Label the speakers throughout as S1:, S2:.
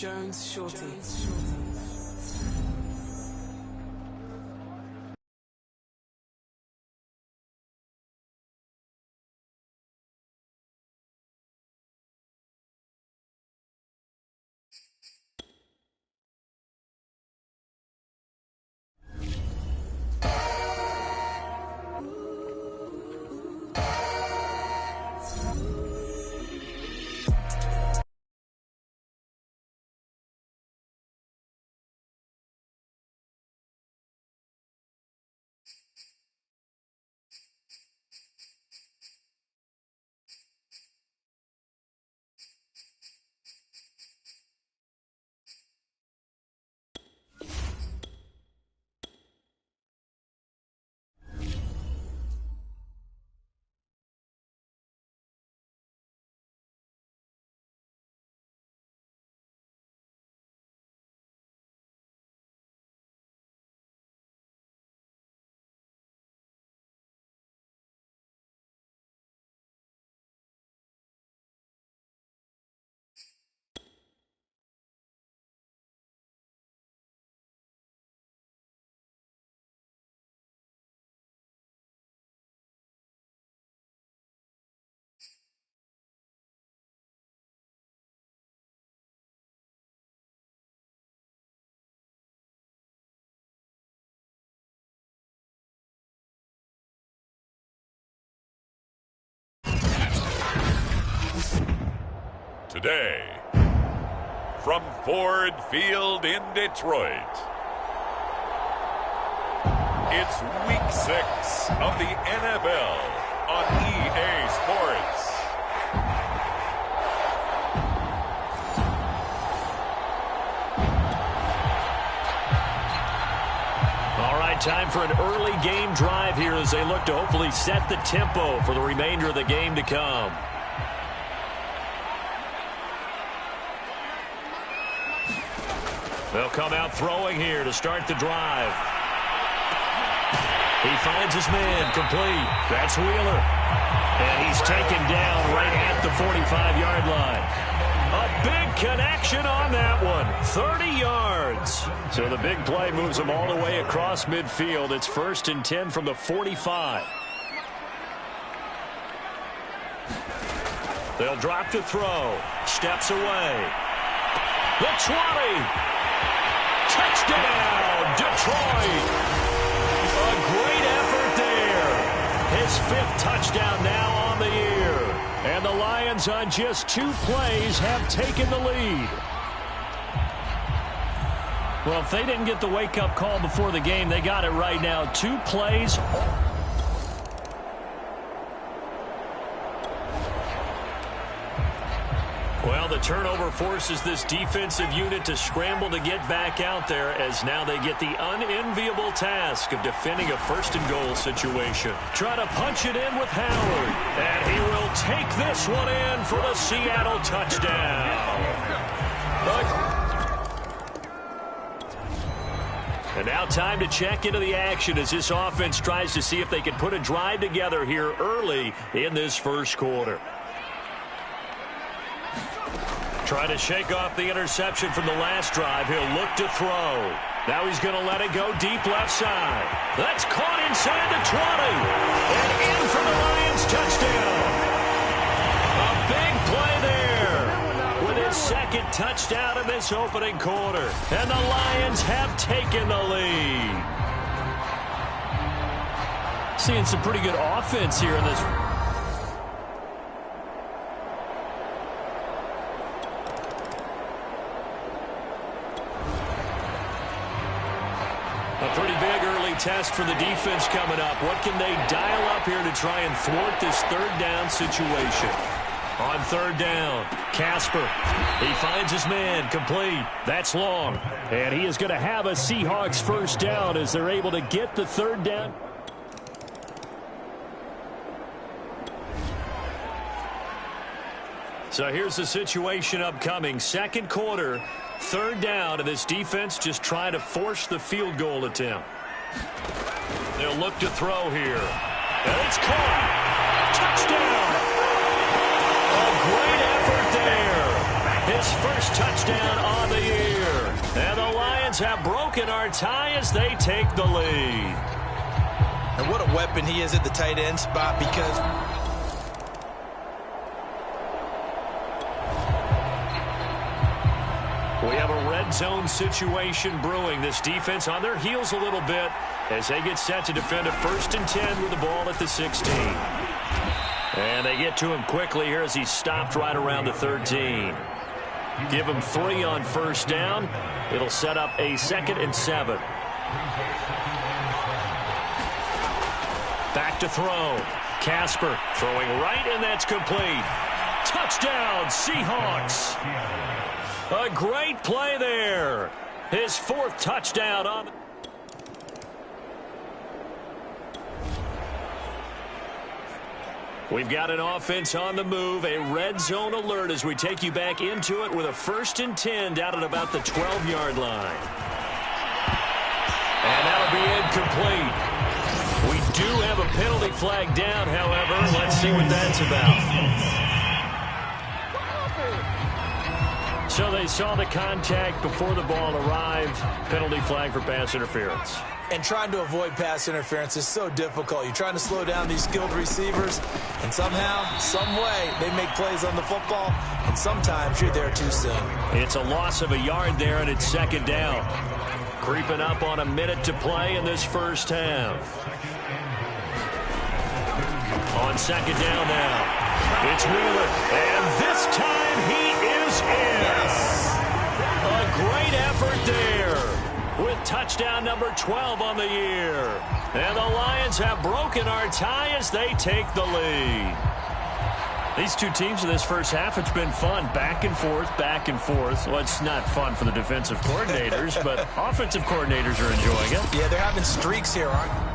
S1: Jones Shorty.
S2: Today, from Ford Field in Detroit, it's Week 6 of the NFL on EA Sports.
S3: All right, time for an early game drive here as they look to hopefully set the tempo for the remainder of the game to come. They'll come out throwing here to start the drive. He finds his man complete. That's Wheeler. And he's taken down right at the 45-yard line. A big connection on that one. 30 yards. So the big play moves them all the way across midfield. It's 1st and 10 from the 45. They'll drop to throw. Steps away. The 20. Touchdown, Detroit. A great effort there. His 5th touchdown now on the year. And the Lions on just 2 plays have taken the lead. Well, if they didn't get the wake-up call before the game, they got it right now. 2 plays. Well, the turnover forces this defensive unit to scramble to get back out there as now they get the unenviable task of defending a 1st and goal situation. Try to punch it in with Howard. And he will take this one in for the Seattle touchdown. And now time to check into the action as this offense tries to see if they can put a drive together here early in this 1st quarter. Trying to shake off the interception from the last drive. He'll look to throw. Now he's going to let it go deep left side. That's caught inside the 20. And in for the Lions touchdown. A big play there with his 2nd touchdown in this opening quarter. And the Lions have taken the lead. Seeing some pretty good offense here in this. A pretty big early test for the defense coming up. What can they dial up here to try and thwart this 3rd down situation? On 3rd down, Casper. He finds his man complete. That's long. And he is going to have a Seahawks 1st down as they're able to get the 3rd down. So here's the situation upcoming. 2nd quarter. 3rd down, and this defense just trying to force the field goal attempt. They'll look to throw here. And it's caught. Touchdown. A great effort there. His first touchdown on the year. And the Lions have broken our tie as they take the lead.
S1: And what a weapon he is at the tight end spot, because
S3: we have a red zone situation brewing. This defense on their heels a little bit as they get set to defend a 1st and 10 with the ball at the 16. And they get to him quickly here as he's stopped right around the 13. Give him 3 on first down. It'll set up a 2nd and 7. Back to throw. Casper throwing right, and that's complete. Touchdown, Seahawks. A great play there. His 4th touchdown on the... We've got an offense on the move, a red zone alert as we take you back into it with a 1st and 10 down at about the 12-yard line. And that'll be incomplete. We do have a penalty flag down, however. Let's see what that's about. So they saw the contact before the ball arrived. Penalty flag for pass interference.
S1: and trying to avoid pass interference is so difficult. You're trying to slow down these skilled receivers, and somehow, some way, they make plays on the football, and sometimes you're there too soon.
S3: It's a loss of a yard there, and it's second down. Creeping up on a minute to play in this first half. On second down now, it's Wheeler, and this time he is in.
S1: Yes.
S3: A great effort there with touchdown number 12 on the year. And the Lions have broken our tie as they take the lead. These two teams in this first half, it's been fun. Back and forth, back and forth. Well, it's not fun for the defensive coordinators, but offensive coordinators are enjoying it.
S1: Yeah, they're having streaks here, aren't they?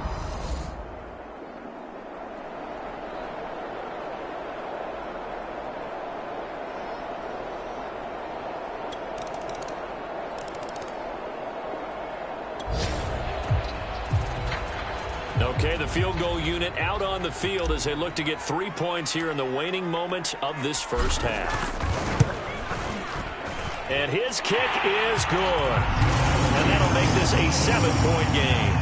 S3: Okay, the field goal unit out on the field as they look to get 3 points here in the waning moments of this first half. And his kick is good. And that'll make this a 7-point game.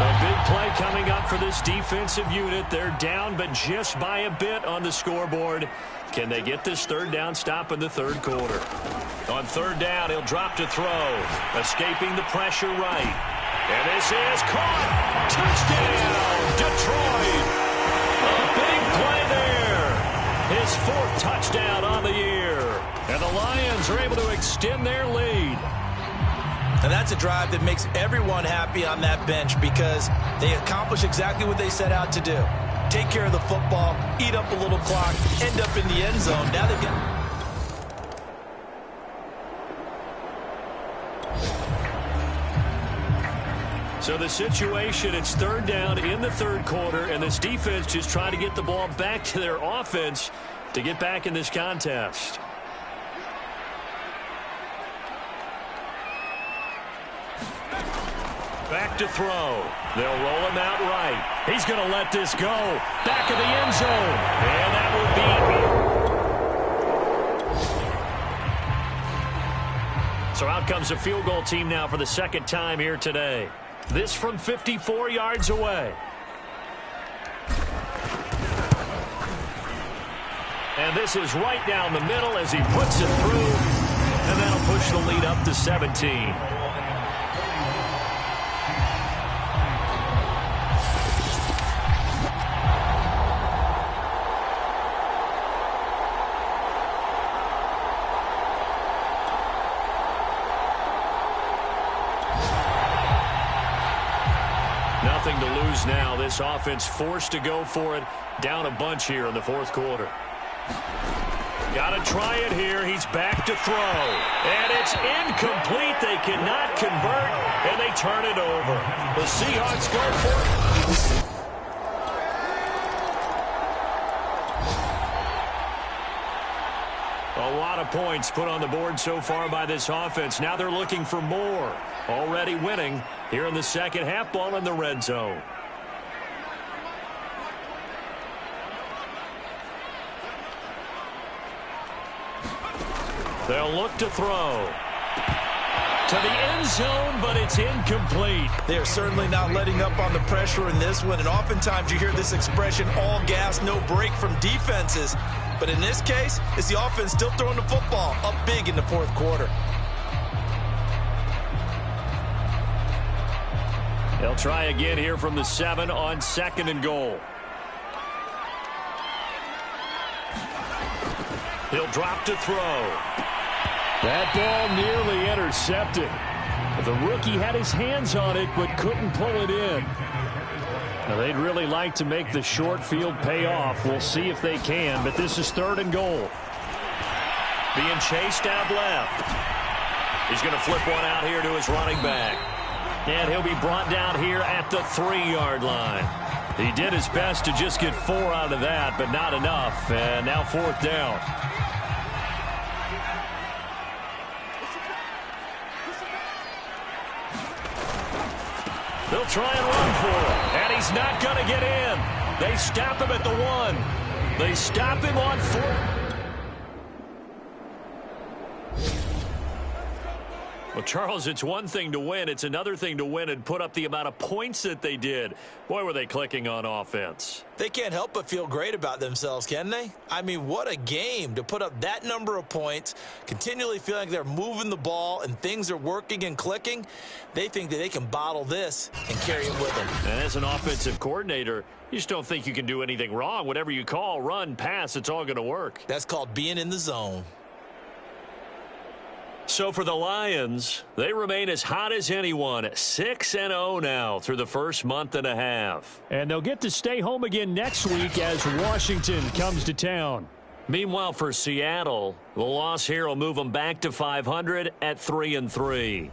S3: A big play coming up for this defensive unit. They're down, but just by a bit on the scoreboard. Can they get this third down stop in the third quarter? On third down, he'll drop to throw. Escaping the pressure right. And this is caught. Touchdown, Detroit. A big play there. His 4th touchdown on the year. And the Lions are able to extend their lead.
S1: And that's a drive that makes everyone happy on that bench because they accomplish exactly what they set out to do. Take care of the football, eat up a little clock, end up in the end zone. Now they've got...
S3: So the situation, it's third down in the third quarter, and this defense just trying to get the ball back to their offense to get back in this contest. Back to throw. They'll roll him out right. He's going to let this go. Back of the end zone. And that will be... So out comes the field goal team now for the second time here today. This from 54 yards away. And this is right down the middle as he puts it through. And that'll push the lead up to 17. Nothing to lose now. This offense forced to go for it. Down a bunch here in the fourth quarter. Got to try it here. He's back to throw. And it's incomplete. They cannot convert, and they turn it over. The Seahawks go for it. A lot of points put on the board so far by this offense. Now they're looking for more. Already winning here in the second half, ball in the red zone. They'll look to throw. To the end zone, but it's incomplete.
S1: They are certainly not letting up on the pressure in this one, and oftentimes you hear this expression, all gas, no break from defenses. But in this case, it's the offense still throwing the football up big in the fourth quarter.
S3: They'll try again here from the 7 on 2nd and goal. He'll drop to throw. That ball nearly intercepted. The rookie had his hands on it but couldn't pull it in. Now, they'd really like to make the short field pay off. We'll see if they can, but this is 3rd and goal. Being chased out left. He's going to flip one out here to his running back. And he'll be brought down here at the 3-yard line. He did his best to just get 4 out of that, but not enough. And now 4th down. They'll try and run for him, and he's not going to get in. They stop him at the 1. They stop him on 4. Well, Charles, it's one thing to win. It's another thing to win and put up the amount of points that they did. Boy, were they clicking on offense.
S1: They can't help but feel great about themselves, can they? I mean, what a game to put up that number of points, continually feeling like they're moving the ball and things are working and clicking. They think that they can bottle this and carry it with them.
S3: And as an offensive coordinator, you just don't think you can do anything wrong. Whatever you call, run, pass, it's all going to work.
S1: That's called being in the zone.
S3: So for the Lions, they remain as hot as anyone, 6-0 now through the first month and a half.
S4: And they'll get to stay home again next week as Washington comes to town.
S3: Meanwhile, for Seattle, the loss here will move them back to 500 at 3-3.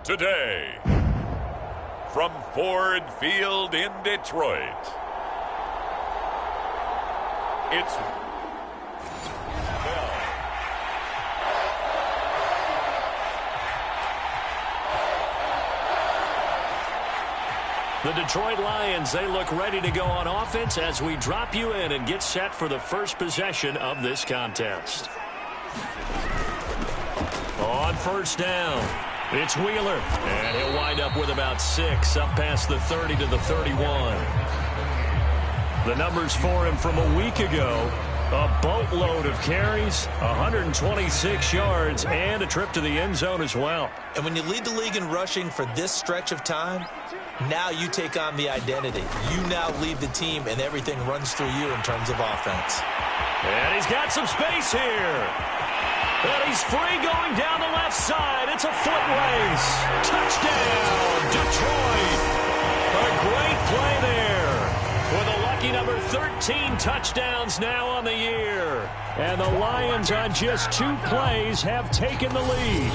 S2: Today, from Ford Field in Detroit, it's
S3: the Detroit Lions, they look ready to go on offense as we drop you in and get set for the first possession of this contest. On first down, it's Wheeler, and he'll wind up with about 6, up past the 30 to the 31. The numbers for him from a week ago: a boatload of carries, 126 yards, and a trip to the end zone as well.
S1: And when you lead the league in rushing for this stretch of time, now you take on the identity. You now lead the team, and everything runs through you in terms of offense.
S3: And he's got some space here. And he's free going down the left side. It's a foot race. Touchdown, Detroit. A great play there. With a lucky number 13 touchdowns now on the year.
S4: And the Lions on just 2 plays have taken the lead.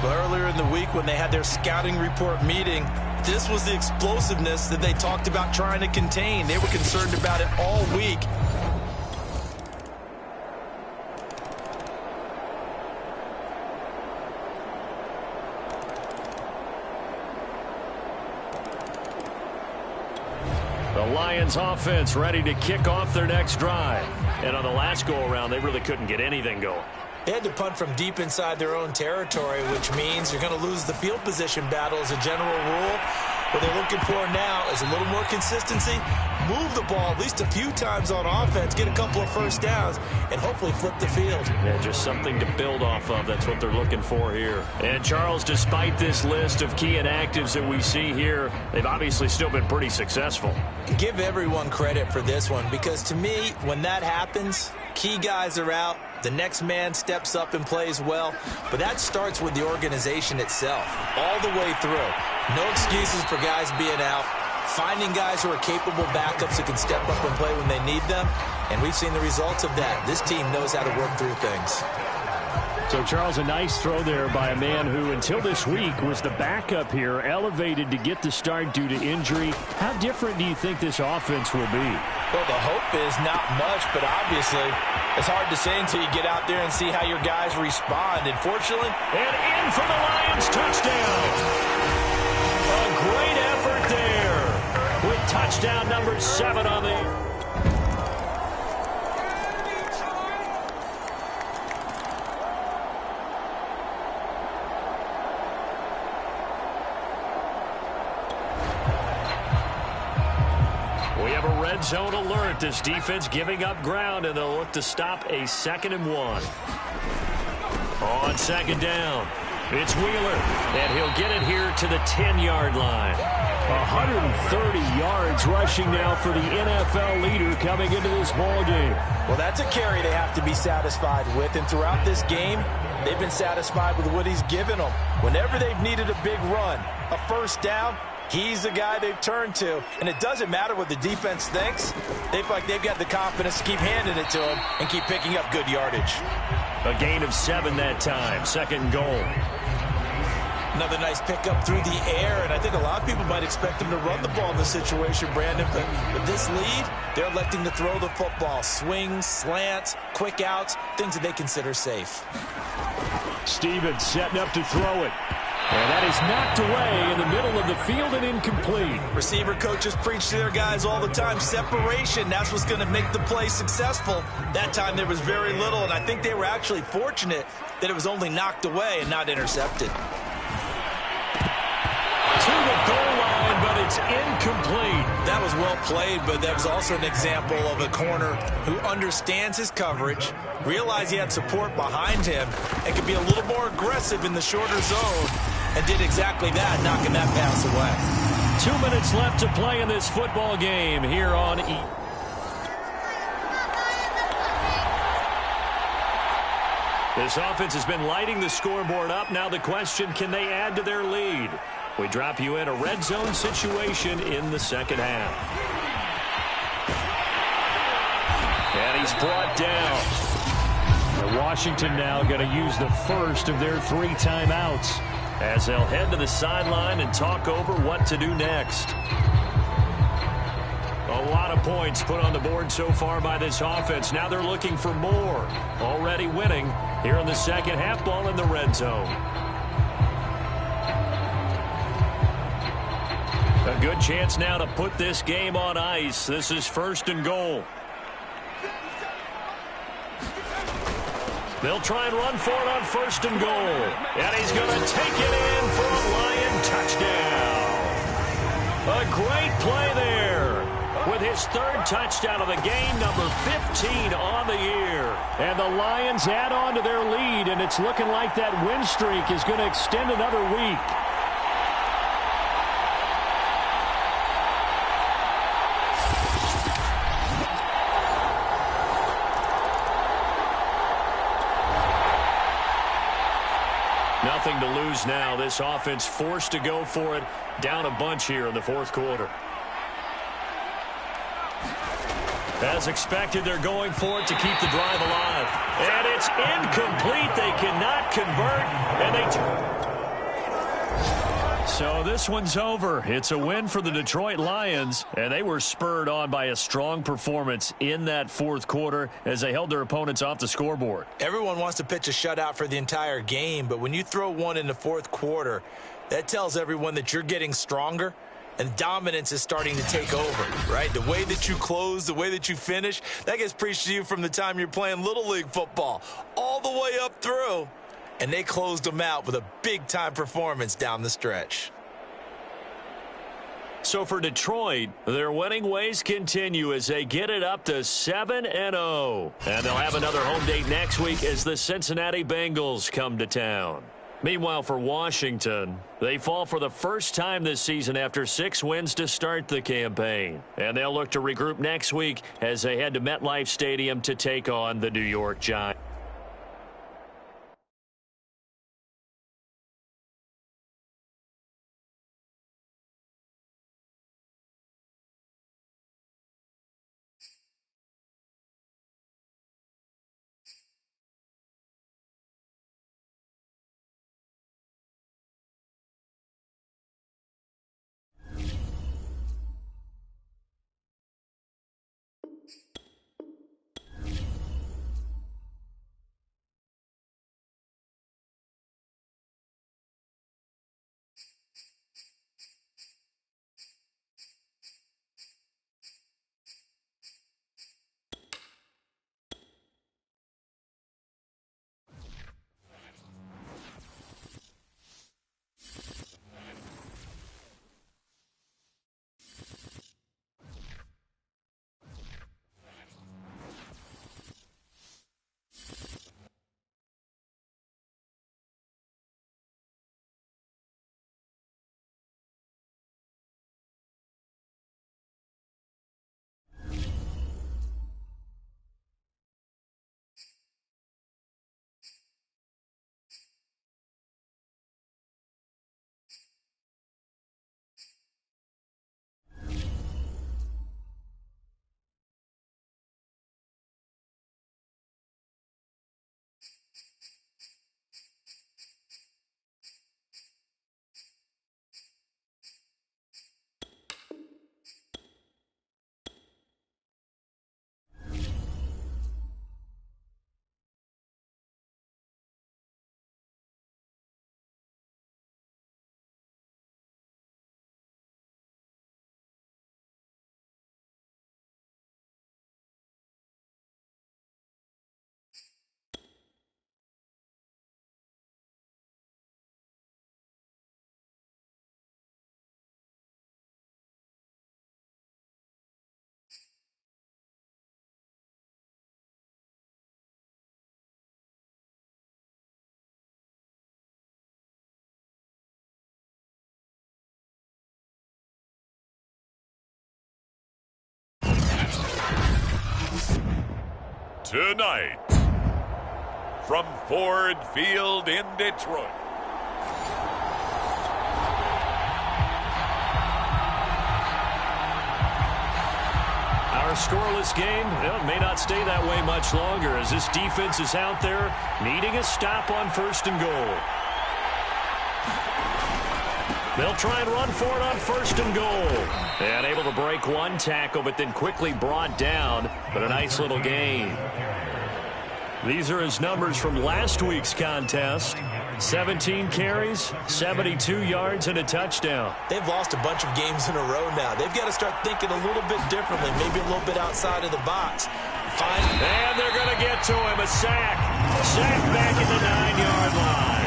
S1: But earlier in the week when they had their scouting report meeting, this was the explosiveness that they talked about trying to contain. They were concerned about it all week.
S3: The Lions offense ready to kick off their next drive. And on the last go-around, they really couldn't get anything going.
S1: They had to punt from deep inside their own territory, which means you're going to lose the field position battle as a general rule. What they're looking for now is a little more consistency, move the ball at least a few times on offense, get a couple of first downs, and hopefully flip the field.
S3: Yeah, just something to build off of. That's what they're looking for here. And, Charles, despite this list of key inactives that we see here, they've obviously still been pretty successful.
S1: Give everyone credit for this one, because to me, when that happens, key guys are out, the next man steps up and plays well, but that starts with the organization itself, all the way through. No excuses for guys being out, finding guys who are capable backups who can step up and play when they need them, and we've seen the results of that. This team knows how to work through things.
S4: So, Charles, a nice throw there by a man who, until this week, was the backup here, elevated to get the start due to injury. How different do you think this offense will be?
S1: Well, the hope is not much, but obviously it's hard to say until you get out there and see how your guys respond. And fortunately,
S3: and in for the Lions touchdown. A great effort there with touchdown number 7 on the... We have a red zone alert. This defense giving up ground, and they'll look to stop a 2nd and 1. On 2nd down, it's Wheeler, and he'll get it here to the 10-yard line.
S4: 130 yards rushing now for the NFL leader coming into this ball game.
S1: Well, that's a carry they have to be satisfied with, and throughout this game, they've been satisfied with what he's given them. Whenever they've needed a big run, a first down, he's the guy they've turned to. And it doesn't matter what the defense thinks. They feel like they've got the confidence to keep handing it to him and keep picking up good yardage.
S3: A gain of 7 that time. 2nd goal.
S1: Another nice pickup through the air, and I think a lot of people might expect them to run the ball in this situation, Brandon. But with this lead, they're electing to throw the football. Swings, slants, quick outs, things that they consider safe.
S4: Stevens setting up to throw it. And that is knocked away in the middle of the field and incomplete.
S1: Receiver coaches preach to their guys all the time. Separation, that's what's going to make the play successful. That time there was very little, and I think they were actually fortunate that it was only knocked away and not intercepted.
S3: To the goal line, but it's incomplete.
S1: That was well played, but that was also an example of a corner who understands his coverage, realized he had support behind him, and could be a little more aggressive in the shorter zone, and did exactly that, knocking that pass away.
S3: 2 minutes left to play in this football game here on E. This offense has been lighting the scoreboard up. Now the question, can they add to their lead? We drop you in a red zone situation in the 2nd half. And he's brought down.
S4: And Washington now going to use the first of their 3 timeouts.
S3: as they'll head to the sideline and talk over what to do next. A lot of points put on the board so far by this offense. Now they're looking for more. Already winning here in the second half, ball in the red zone. A good chance now to put this game on ice. This is 1st and goal. They'll try and run for it on 1st and goal. And he's going to take it in for a Lion touchdown. A great play there with his 3rd touchdown of the game, number 15 on the year.
S4: And the Lions add on to their lead, and it's looking like that win streak is going to extend another week.
S3: Nothing to lose now. This offense forced to go for it. Down a bunch here in the 4th quarter. As expected, they're going for it to keep the drive alive. And it's incomplete. They cannot convert. And so this one's over. It's a win for the Detroit Lions, and they were spurred on by a strong performance in that 4th quarter as they held their opponents off the scoreboard.
S1: Everyone wants to pitch a shutout for the entire game, but when you throw one in the 4th quarter, that tells everyone that you're getting stronger and dominance is starting to take over, right? The way that you close, the way that you finish, that gets preached to you from the time you're playing Little League football all the way up through. And they closed them out with a big-time performance down the stretch.
S3: So for Detroit, their winning ways continue as they get it up to 7-0. And they'll have another home date next week as the Cincinnati Bengals come to town. Meanwhile, for Washington, they fall for the first time this season after 6 wins to start the campaign. And they'll look to regroup next week as they head to MetLife Stadium to take on the New York Giants.
S2: Tonight, from Ford Field in Detroit.
S3: Our scoreless game may not stay that way much longer as this defense is out there needing a stop on 1st and goal. They'll try and run for it on 1st and goal. And able to break one tackle, but then quickly brought down. But a nice little gain. These are his numbers from last week's contest. 17 carries, 72 yards, and a touchdown.
S1: They've lost a bunch of games in a row now. They've got to start thinking a little bit differently, maybe a little bit outside of the box.
S3: And they're going to get to him. A sack. Sack back at the 9-yard line.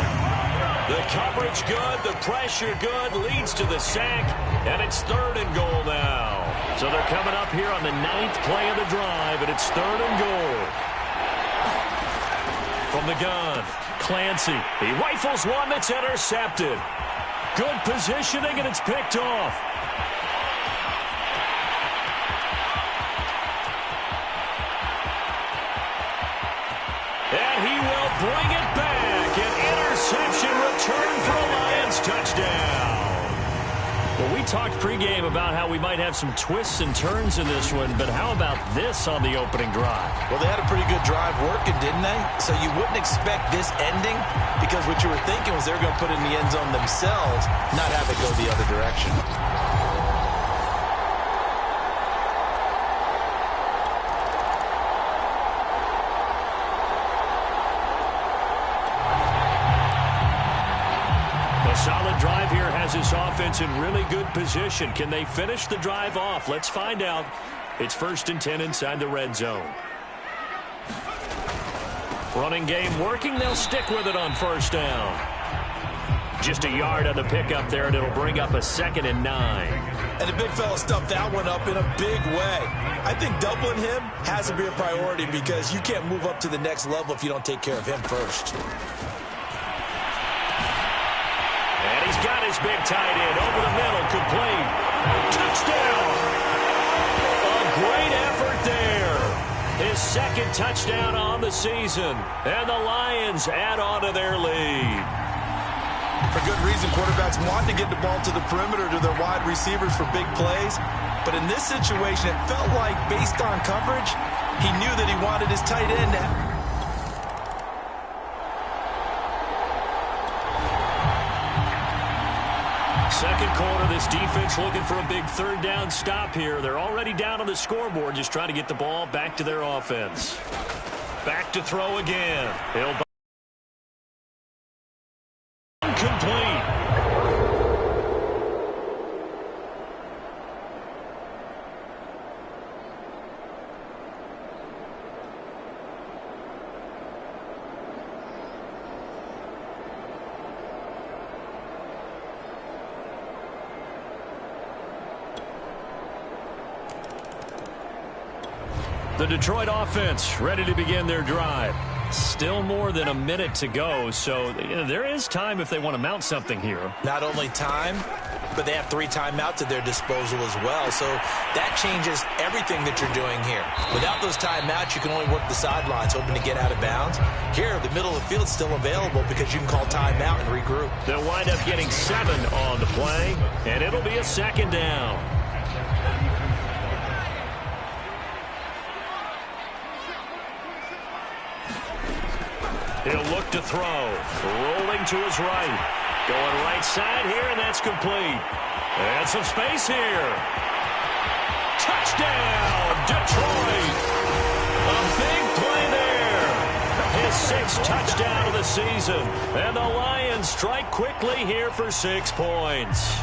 S3: The coverage good, the pressure good, leads to the sack, and it's 3rd and goal now. So they're coming up here on the 9th play of the drive, and it's 3rd and goal. From the gun, Clancy. He rifles one that's intercepted. Good positioning, and it's picked off. And he will bring it back. An interception return for a Lions touchdown. Well, we talked pregame about how we might have some twists and turns in this one, but how about this on the opening drive?
S1: Well, they had a pretty good drive working, didn't they? So you wouldn't expect this ending because what you were thinking was they were going to put it in the end zone themselves, not have it go the other direction.
S3: Solid drive here has his offense in really good position. Can they finish the drive off? Let's find out. It's 1st and 10 inside the red zone. Running game working. They'll stick with it on 1st down. Just a yard on the pickup there, and it'll bring up a 2nd and 9.
S1: And the big fella stuffed that one up in a big way. I think doubling him has to be a priority because you can't move up to the next level if you don't take care of him first.
S3: And he's got his big tight end over the middle, complete. Touchdown! A great effort there. His 2nd touchdown on the season. And the Lions add on to their lead.
S1: For good reason, quarterbacks want to get the ball to the perimeter to their wide receivers for big plays. But in this situation, it felt like, based on coverage, he knew that he wanted his tight end to...
S3: Second quarter, this defense looking for a big 3rd down stop here. They're already down on the scoreboard, just trying to get the ball back to their offense. Back to throw again. He'll complete. The Detroit offense ready to begin their drive. Still more than a minute to go, so there is time if they want to mount something here.
S1: Not only time, but they have 3 timeouts at their disposal as well, so that changes everything that you're doing here. Without those timeouts, you can only work the sidelines, hoping to get out of bounds. Here, the middle of the field is still available because you can call timeout and regroup.
S3: They'll wind up getting 7 on the play, and it'll be a 2nd down. He'll look to throw. Rolling to his right. Going right side here, and that's complete. And some space here. Touchdown, Detroit. A big play there. His 6th touchdown of the season. And the Lions strike quickly here for 6 points.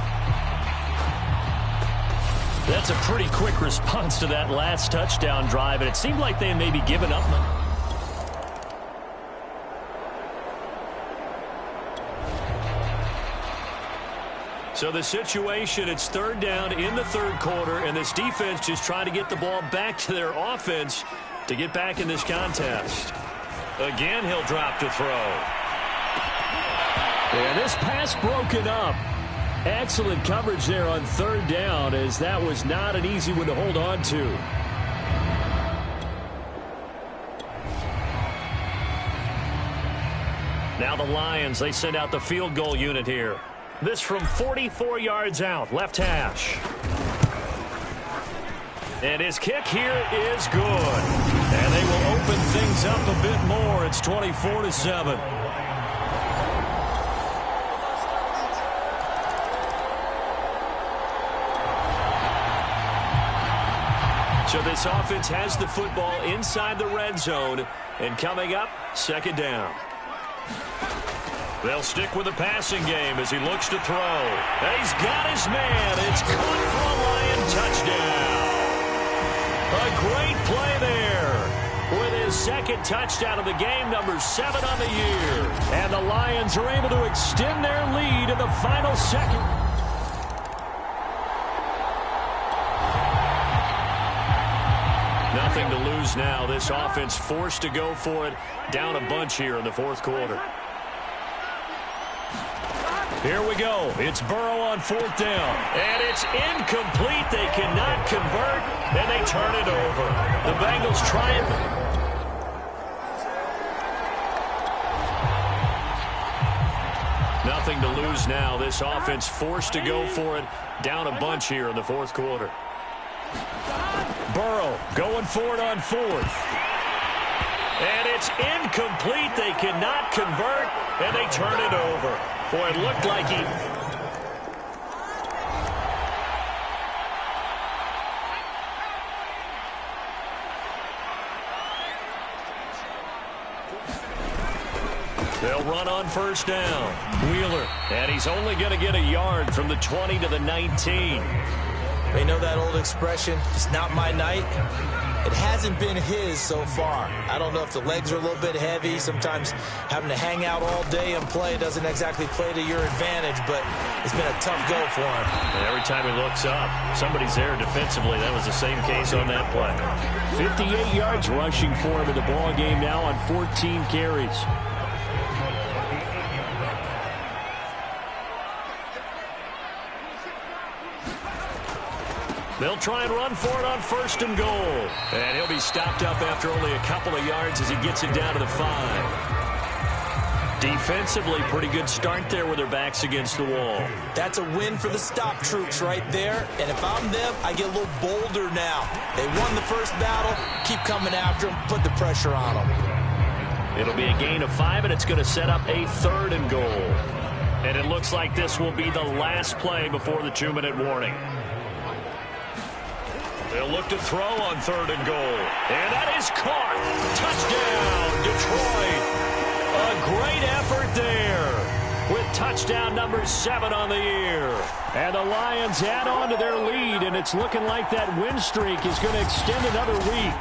S3: That's a pretty quick response to that last touchdown drive, and it seemed like they had maybe given up. So the situation, it's 3rd down in the 3rd quarter, and this defense just trying to get the ball back to their offense to get back in this contest. Again, he'll drop to throw.
S4: And this pass broken up. Excellent coverage there on 3rd down, as that was not an easy one to hold on to.
S3: Now the Lions, they send out the field goal unit here. This from 44 yards out, left hash. And his kick here is good. And they will open things up a bit more. It's 24-7. So this offense has the football inside the red zone. And coming up, second down. They'll stick with the passing game as he looks to throw. And he's got his man. It's caught for a Lion touchdown. A great play there. With his second touchdown of the game, number 7 on the year.
S4: And the Lions are able to extend their lead in the final second.
S3: Nothing to lose now. This offense forced to go for it. Down a bunch here in the fourth quarter.
S4: Here we go. It's Burrow on fourth down.
S3: And it's incomplete. They cannot convert, and they turn it over. The Bengals triumph. Nothing to lose now. This offense forced to go for it. Down a bunch here in the fourth quarter.
S4: Burrow going for it on fourth.
S3: And it's incomplete. They cannot convert, and they turn it over. Boy, it looked like he... They'll run on first down. Wheeler, and he's only going to get a yard from the 20 to the 19.
S1: You know that old expression, it's not my night? It hasn't been his so far. I don't know if the legs are a little bit heavy. Sometimes having to hang out all day and play doesn't exactly play to your advantage, but it's been a tough go for him.
S3: And every time he looks up, somebody's there defensively. That was the same case on that play.
S4: 58 yards rushing for him in the ball game now on 14 carries.
S3: They'll try and run for it on first and goal. And he'll be stopped up after only a couple of yards as he gets it down to the 5. Defensively, pretty good start there with their backs against the wall.
S1: That's a win for the stop troops right there. And if I'm them, I get a little bolder now. They won the first battle. Keep coming after them. Put the pressure on them.
S3: It'll be a gain of 5, and it's going to set up a third and goal. And it looks like this will be the last play before the 2-minute warning. They'll look to throw on third and goal. And that is caught. Touchdown, Detroit. A great effort there with touchdown number 7 on the year.
S4: And the Lions add on to their lead, and it's looking like that win streak is going to extend another week.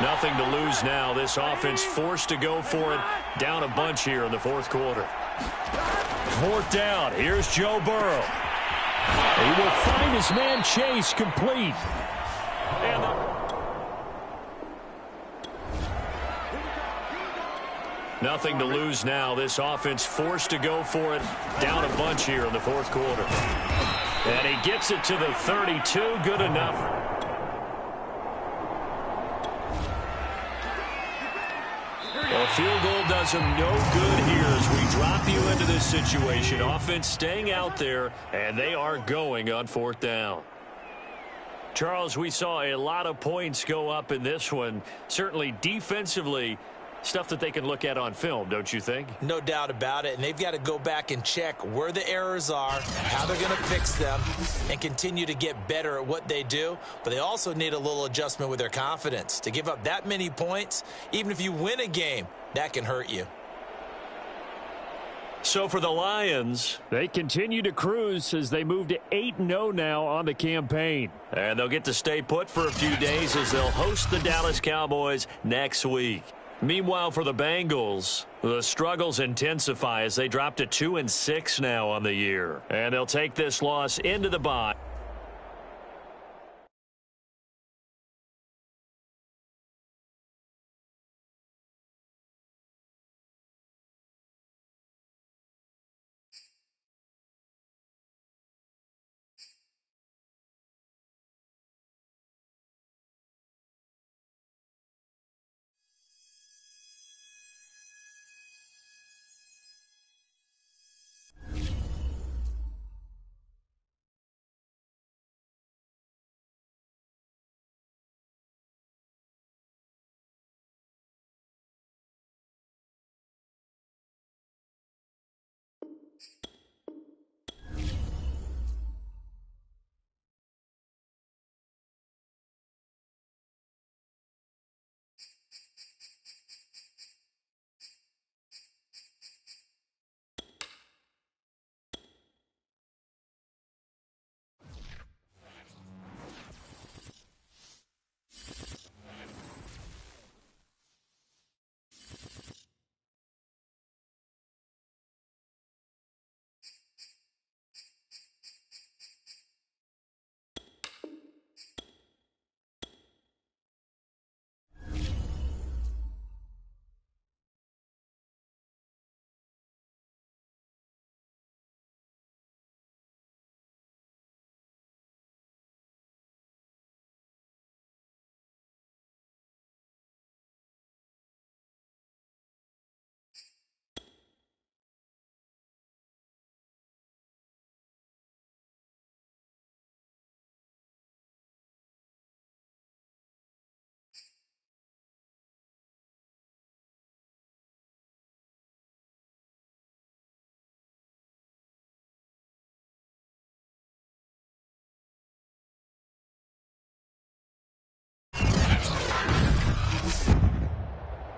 S3: Nothing to lose now. This offense forced to go for it. Down a bunch here in the fourth quarter.
S4: Fourth down. Here's Joe Burrow. He will find his man Chase complete. And
S3: nothing to lose now. This offense forced to go for it. Down a bunch here in the fourth quarter. And he gets it to the 32. Good enough. A field goal does him no good here as we drop you into this situation. Offense staying out there, and they are going on fourth down. Charles, we saw a lot of points go up in this one. Certainly defensively, stuff that they can look at on film, don't you think?
S1: No doubt about it, and they've got to go back and check where the errors are, how they're going to fix them, and continue to get better at what they do. But they also need a little adjustment with their confidence. To give up that many points, even if you win a game, that can hurt you.
S3: So for the Lions,
S4: they continue to cruise as they move to 8-0 now on the campaign.
S3: And they'll get to stay put for a few days as they'll host the Dallas Cowboys next week. Meanwhile, for the Bengals, the struggles intensify as they drop to 2-6 now on the year. And they'll take this loss into the bye.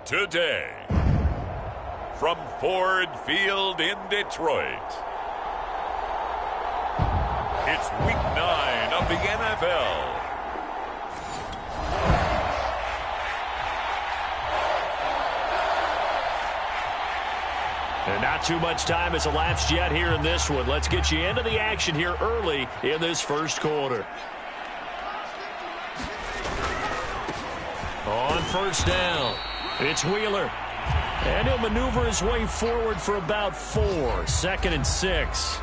S2: Today, from Ford Field in Detroit, it's Week 9 of the NFL.
S3: And not too much time has elapsed yet here in this one. Let's get you into the action here early in this first quarter. On first down, it's Wheeler. And he'll maneuver his way forward for about 4. 2nd and 6.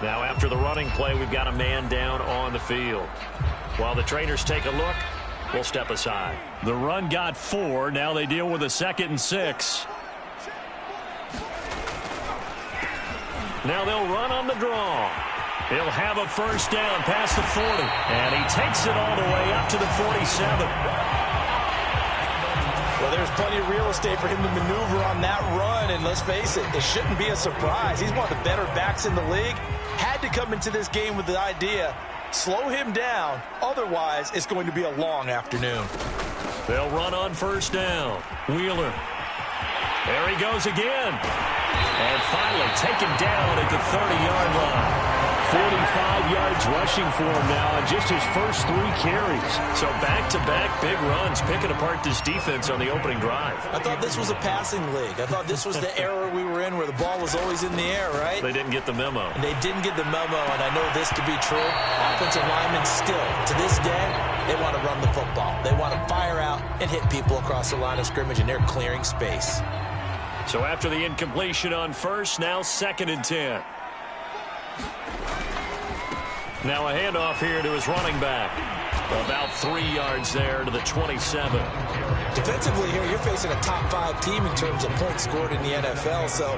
S3: Now after the running play, we've got a man down on the field. While the trainers take a look, we'll step aside. The run got 4. Now they deal with a 2nd and 6. Now they'll run on the draw. He'll have a first down past the 40. And he takes it all the way up to the 47.
S1: Well, there's plenty of real estate for him to maneuver on that run. And let's face it, it shouldn't be a surprise. He's one of the better backs in the league. Had to come into this game with the idea, slow him down. Otherwise, it's going to be a long afternoon.
S3: They'll run on first down. Wheeler. There he goes again. And finally taken down at the 30-yard line. 45 yards rushing for him now on just his first 3 carries. So back-to-back big runs, picking apart this defense on the opening drive.
S1: I thought this was a passing league. I thought this was the era we were in where the ball was always in the air, right?
S3: They didn't get the memo.
S1: And they didn't get the memo, and I know this to be true. Offensive linemen still, to this day, they want to run the football. They want to fire out and hit people across the line of scrimmage, and they're clearing space.
S3: So after the incompletion on first, now 2nd and 10. Now a handoff here to his running back. About 3 yards there to the 27.
S1: Defensively here, you're facing a top 5 team in terms of points scored in the NFL. So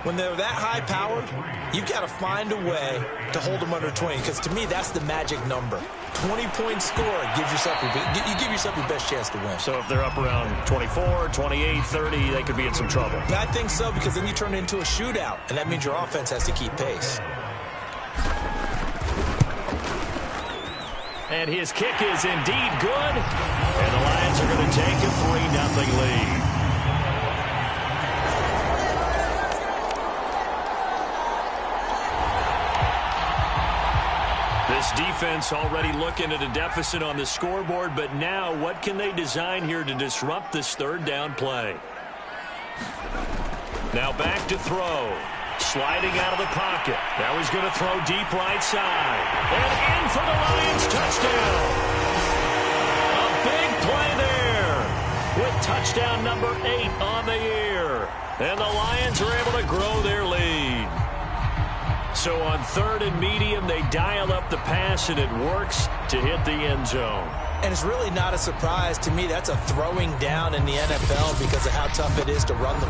S1: when they're that high-powered, you've got to find a way to hold them under 20. Because to me, that's the magic number. 20-point score gives yourself you give yourself your best chance to win.
S3: So if they're up around 24, 28, 30, they could be in some trouble.
S1: I think so, because then you turn it into a shootout, and that means your offense has to keep pace.
S3: And his kick is indeed good. And the Lions are going to take a 3-0 lead. This defense already looking at a deficit on the scoreboard, but now what can they design here to disrupt this 3rd down play? Now back to throw. Sliding out of the pocket. Now he's going to throw deep right side. And in for the Lions touchdown. A big play there with touchdown number 8 on the year. And the Lions are able to grow their lead. So on 3rd and medium, they dial up the pass, and it works to hit the end zone.
S1: And it's really not a surprise to me. That's a throwing down in the NFL because of how tough it is to run the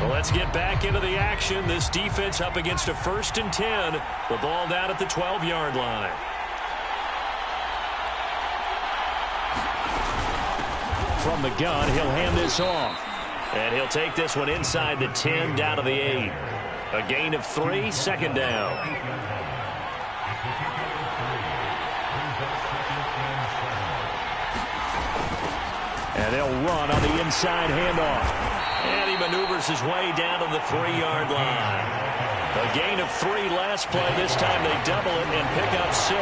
S3: Let's get back into the action. This defense up against a 1st and 10. The ball down at the 12-yard line. From the gun, he'll hand this off. And he'll take this one inside the 10 down to the 8. A gain of 3, 2nd down. And they'll run on the inside handoff. And he maneuvers his way down to the 3-yard line. A gain of 3 last play. This time they double it and pick up 6.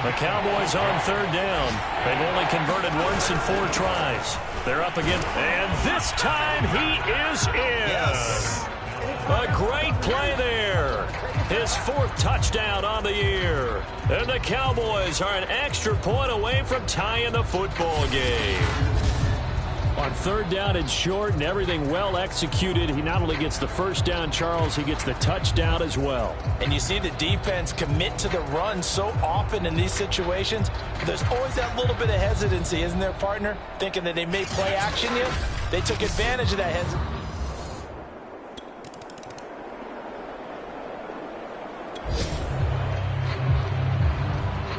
S3: The Cowboys on 3rd down. They've only converted once in 4 tries. They're up against, and this time he is in. Yes. A great play there. His 4th touchdown on the year. And the Cowboys are an extra point away from tying the football game. On 3rd down and short and everything well executed, he not only gets the first down, Charles, he gets the touchdown as well.
S1: And you see the defense commit to the run so often in these situations. There's always that little bit of hesitancy, isn't there, partner? Thinking that they may play action you. They took advantage of that hesitancy.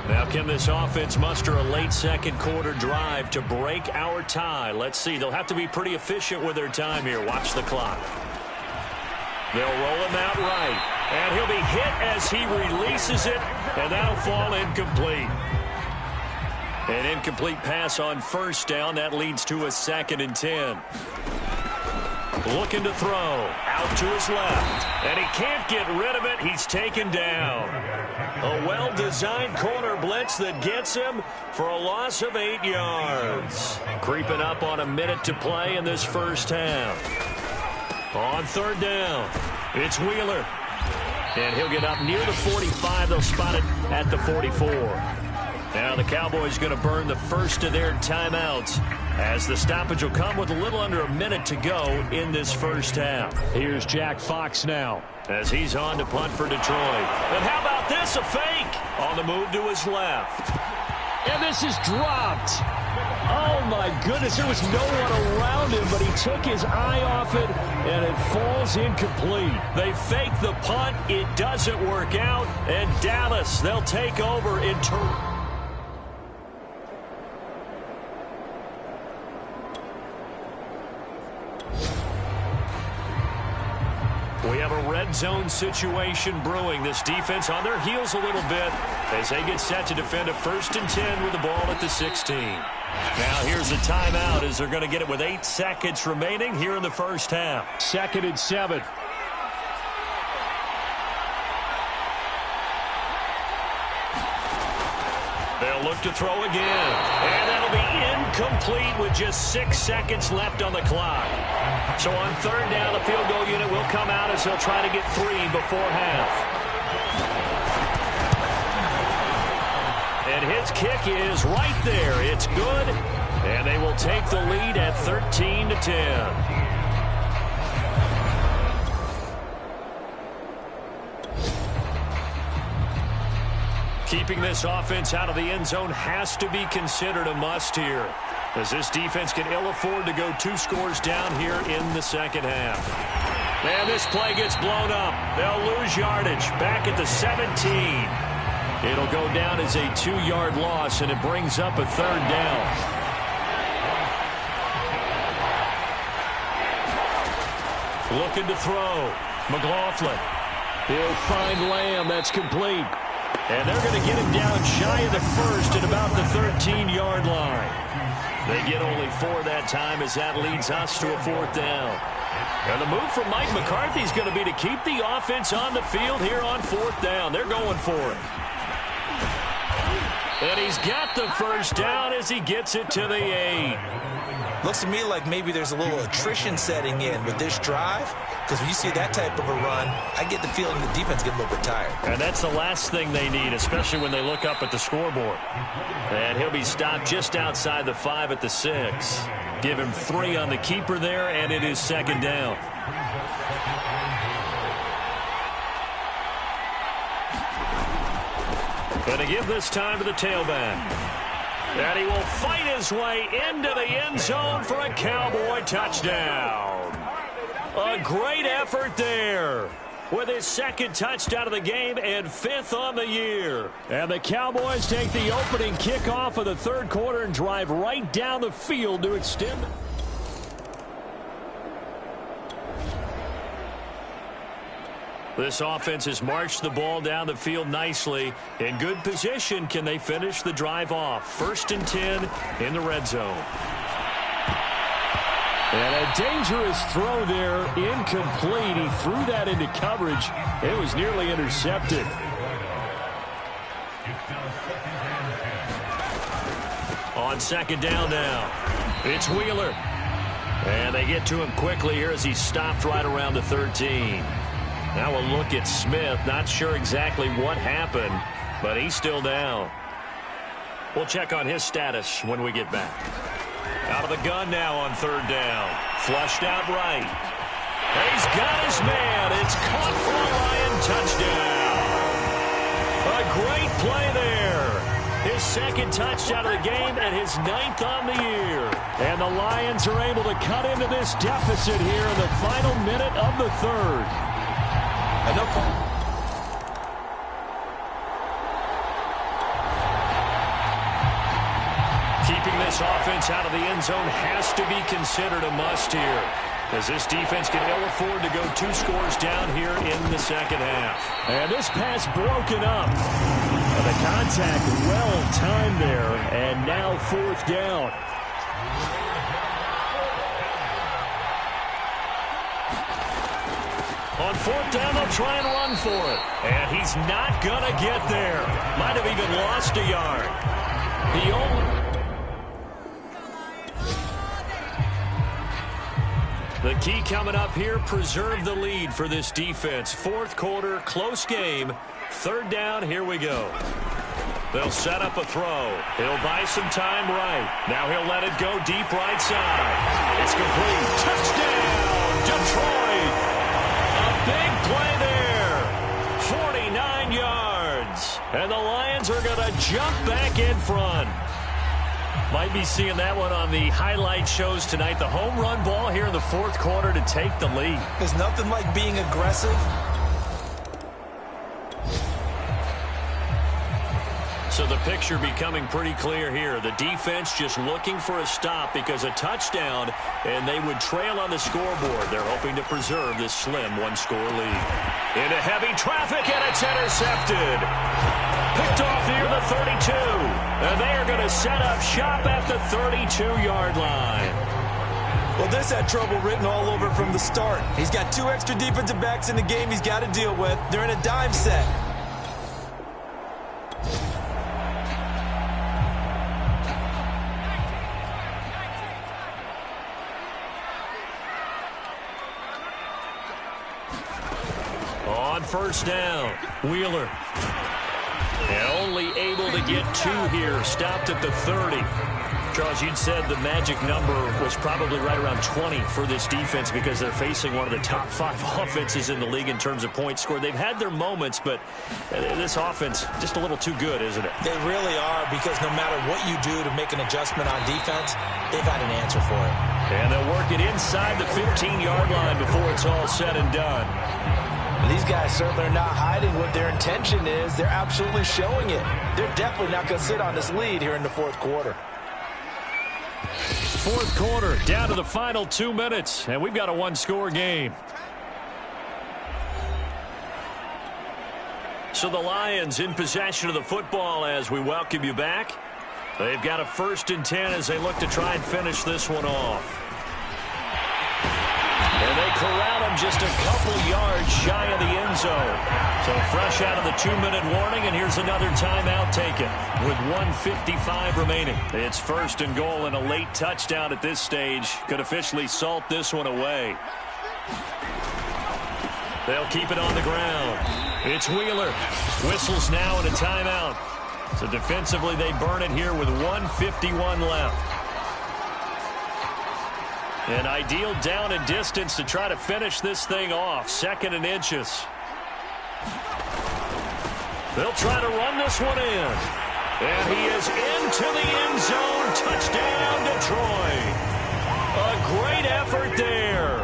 S3: Now can this offense muster a late 2nd quarter drive to break our tie? Let's see. They'll have to be pretty efficient with their time here. Watch the clock. They'll roll him out right. And he'll be hit as he releases it, and that'll fall incomplete. An incomplete pass on first down. That leads to a 2nd and 10. Looking to throw. Out to his left. And he can't get rid of it. He's taken down. A well-designed corner blitz that gets him for a loss of 8 yards. Creeping up on a minute to play in this first half. On 3rd down, it's Wheeler. And he'll get up near the 45. They'll spot it at the 44. Now the Cowboys going to burn the first of their timeouts as the stoppage will come with a little under a minute to go in this first half. Here's Jack Fox now as he's on to punt for Detroit. And how about this, a fake on the move to his left. And this is dropped. Oh, my goodness, there was no one around him, but he took his eye off it, and it falls incomplete. They fake the punt. It doesn't work out, and Dallas, they'll take over in turn. We have a red zone situation brewing. This defense on their heels a little bit as they get set to defend a 1st and 10 with the ball at the 16. Now here's a timeout as they're going to get it with 8 seconds remaining here in the first half. 2nd and 7. They'll look to throw again. And that'll be incomplete with just 6 seconds left on the clock. So on 3rd down, the field goal unit will come out as they'll try to get 3 before half. And his kick is right there. It's good. And they will take the lead at 13-10. Keeping this offense out of the end zone has to be considered a must here, as this defense can ill afford to go 2 scores down here in the second half. And this play gets blown up. They'll lose yardage back at the 17. It'll go down as a 2-yard loss, and it brings up a 3rd down. Looking to throw. McLaughlin. He'll find Lamb. That's complete. And they're going to get him down shy of the 1st at about the 13-yard line. They get only 4 that time as that leads us to a 4th down. And the move from Mike McCarthy is going to be to keep the offense on the field here on 4th down. They're going for it. And he's got the 1st down as he gets it to the 8.
S1: Looks to me like maybe there's a little attrition setting in with this drive, because when you see that type of a run, I get the feeling the defense gets a little bit tired.
S3: And that's the last thing they need, especially when they look up at the scoreboard. And he'll be stopped just outside the 5 at the 6. Give him 3 on the keeper there, and it is 2nd down. And to give this time to the tailback. And he will fight his way into the end zone for a Cowboy touchdown. A great effort there with his 2nd touchdown of the game and 5th on the year. And the Cowboys take the opening kickoff of the 3rd quarter and drive right down the field to extend. This offense has marched the ball down the field nicely. In good position, can they finish the drive off? 1st and 10 in the red zone. And a dangerous throw there, incomplete. He threw that into coverage. It was nearly intercepted. On 2nd down now, it's Wheeler. And they get to him quickly here as he's stopped right around the 13. Now a look at Smith. Not sure exactly what happened, but he's still down. We'll check on his status when we get back. Out of the gun now on 3rd down. Flushed out right. He's got his man. It's caught for a Lion touchdown. A great play there. His 2nd touchdown of the game and his 9th on the year. And the Lions are able to cut into this deficit here in the final minute of the 3rd. Keeping this offense out of the end zone has to be considered a must here. as this defense can ill afford to go 2 scores down here in the second half.
S4: And this pass broken up. The contact well timed there, and now 4th down.
S3: On 4th down, they'll try and run for it. And he's not going to get there. Might have even lost a yard. The key coming up here, preserve the lead for this defense. 4th quarter, close game. 3rd down, here we go. They'll set up a throw. He'll buy some time right. Now he'll let it go deep right side. It's complete. Touchdown, Detroit. A big play there. 49 yards. And the Lions are going to jump back in front. Might be seeing that one on the highlight shows tonight. The home run ball here in the 4th quarter to take the lead.
S1: There's nothing like being aggressive.
S3: So the picture becoming pretty clear here. The defense just looking for a stop because a touchdown, and they would trail on the scoreboard. They're hoping to preserve this slim 1-score lead. Into heavy traffic, and it's intercepted. Picked off near the 32. And they are going to set up shop at the 32-yard line.
S1: Well, this had trouble written all over from the start. He's got 2 extra defensive backs in the game he's got to deal with. They're in a dime set.
S3: On 1st down, Wheeler. And only able to get 2 here, stopped at the 30. Charles, you'd said the magic number was probably right around 20 for this defense because they're facing one of the top 5 offenses in the league in terms of points scored. They've had their moments, but this offense just a little too good, isn't it?
S1: They really are, because no matter what you do to make an adjustment on defense, they've had an answer for it.
S3: And they'll work it inside the 15-yard line before it's all said and done.
S1: These guys certainly are not hiding what their intention is. They're absolutely showing it. They're definitely not going to sit on this lead here in the 4th quarter.
S3: 4th quarter, down to the final 2 minutes, and we've got a 1-score game. So the Lions in possession of the football as we welcome you back. They've got a 1st and 10 as they look to try and finish this one off. And they corral him just a couple yards shy of the end zone. So fresh out of the 2-minute warning, and here's another timeout taken with 1:55 remaining. It's 1st and goal, and a late touchdown at this stage could officially salt this one away. They'll keep it on the ground. It's Wheeler. Whistles now and a timeout. So defensively they burn it here with 1:51 left. An ideal down and distance to try to finish this thing off. 2nd and inches. They'll try to run this one in. And he is into the end zone. Touchdown, Detroit. A great effort there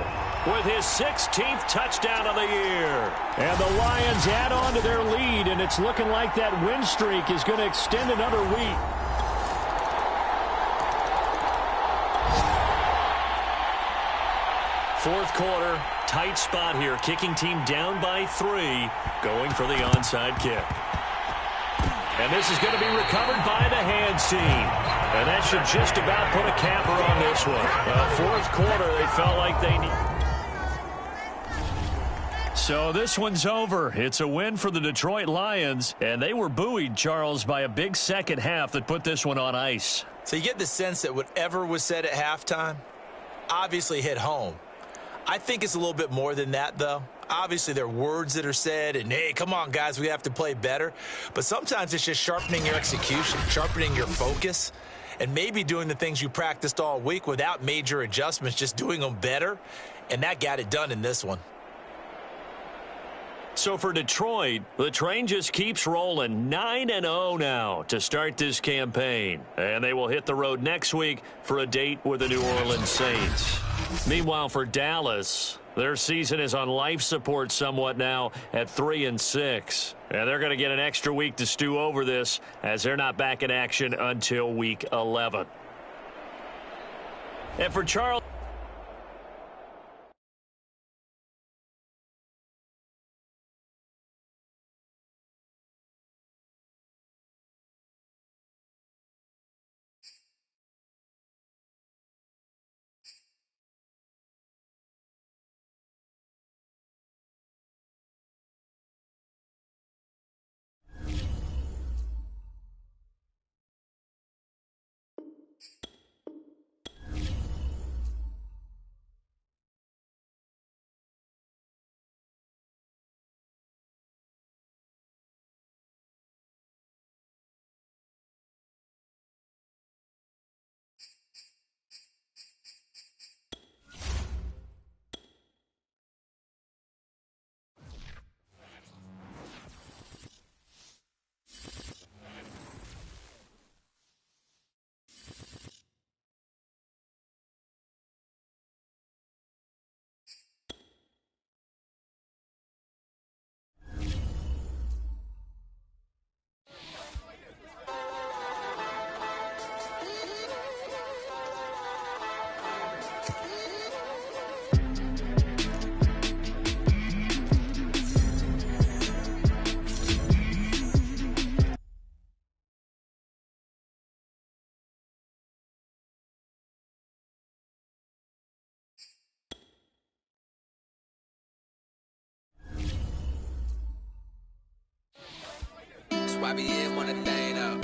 S3: with his 16th touchdown of the year.
S4: And the Lions add on to their lead, and it's looking like that win streak is going to extend another week.
S3: Fourth quarter, tight spot here. Kicking team down by 3, going for the onside kick. And this is going to be recovered by the hands team. And that should just about put a capper on this one. Fourth quarter, they felt like they need. So this one's over. It's a win for the Detroit Lions. And they were buoyed, Charles, by a big second half that put this one on ice.
S1: So you get the sense that whatever was said at halftime obviously hit home. I think it's a little bit more than that, though. Obviously, there are words that are said, and, hey, come on, guys, we have to play better. But sometimes it's just sharpening your execution, sharpening your focus, and maybe doing the things you practiced all week without major adjustments, just doing them better. And that got it done in this one.
S3: So for Detroit, the train just keeps rolling. 9-0 now to start this campaign. And they will hit the road next week for a date with the New Orleans Saints. Meanwhile, for Dallas, their season is on life support somewhat now at 3-6. And they're going to get an extra week to stew over this as they're not back in action until week 11. And for Charles,
S5: YBN want a thing up.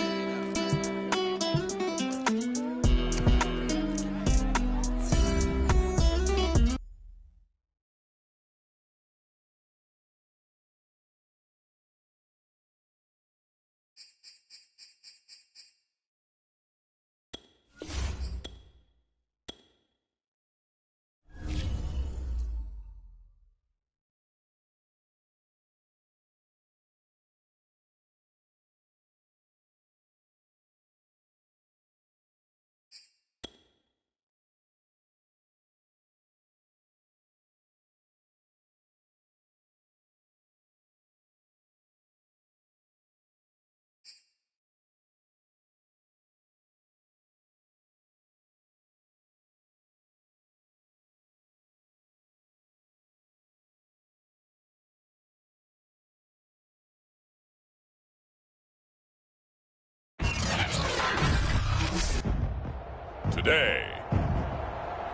S2: Today,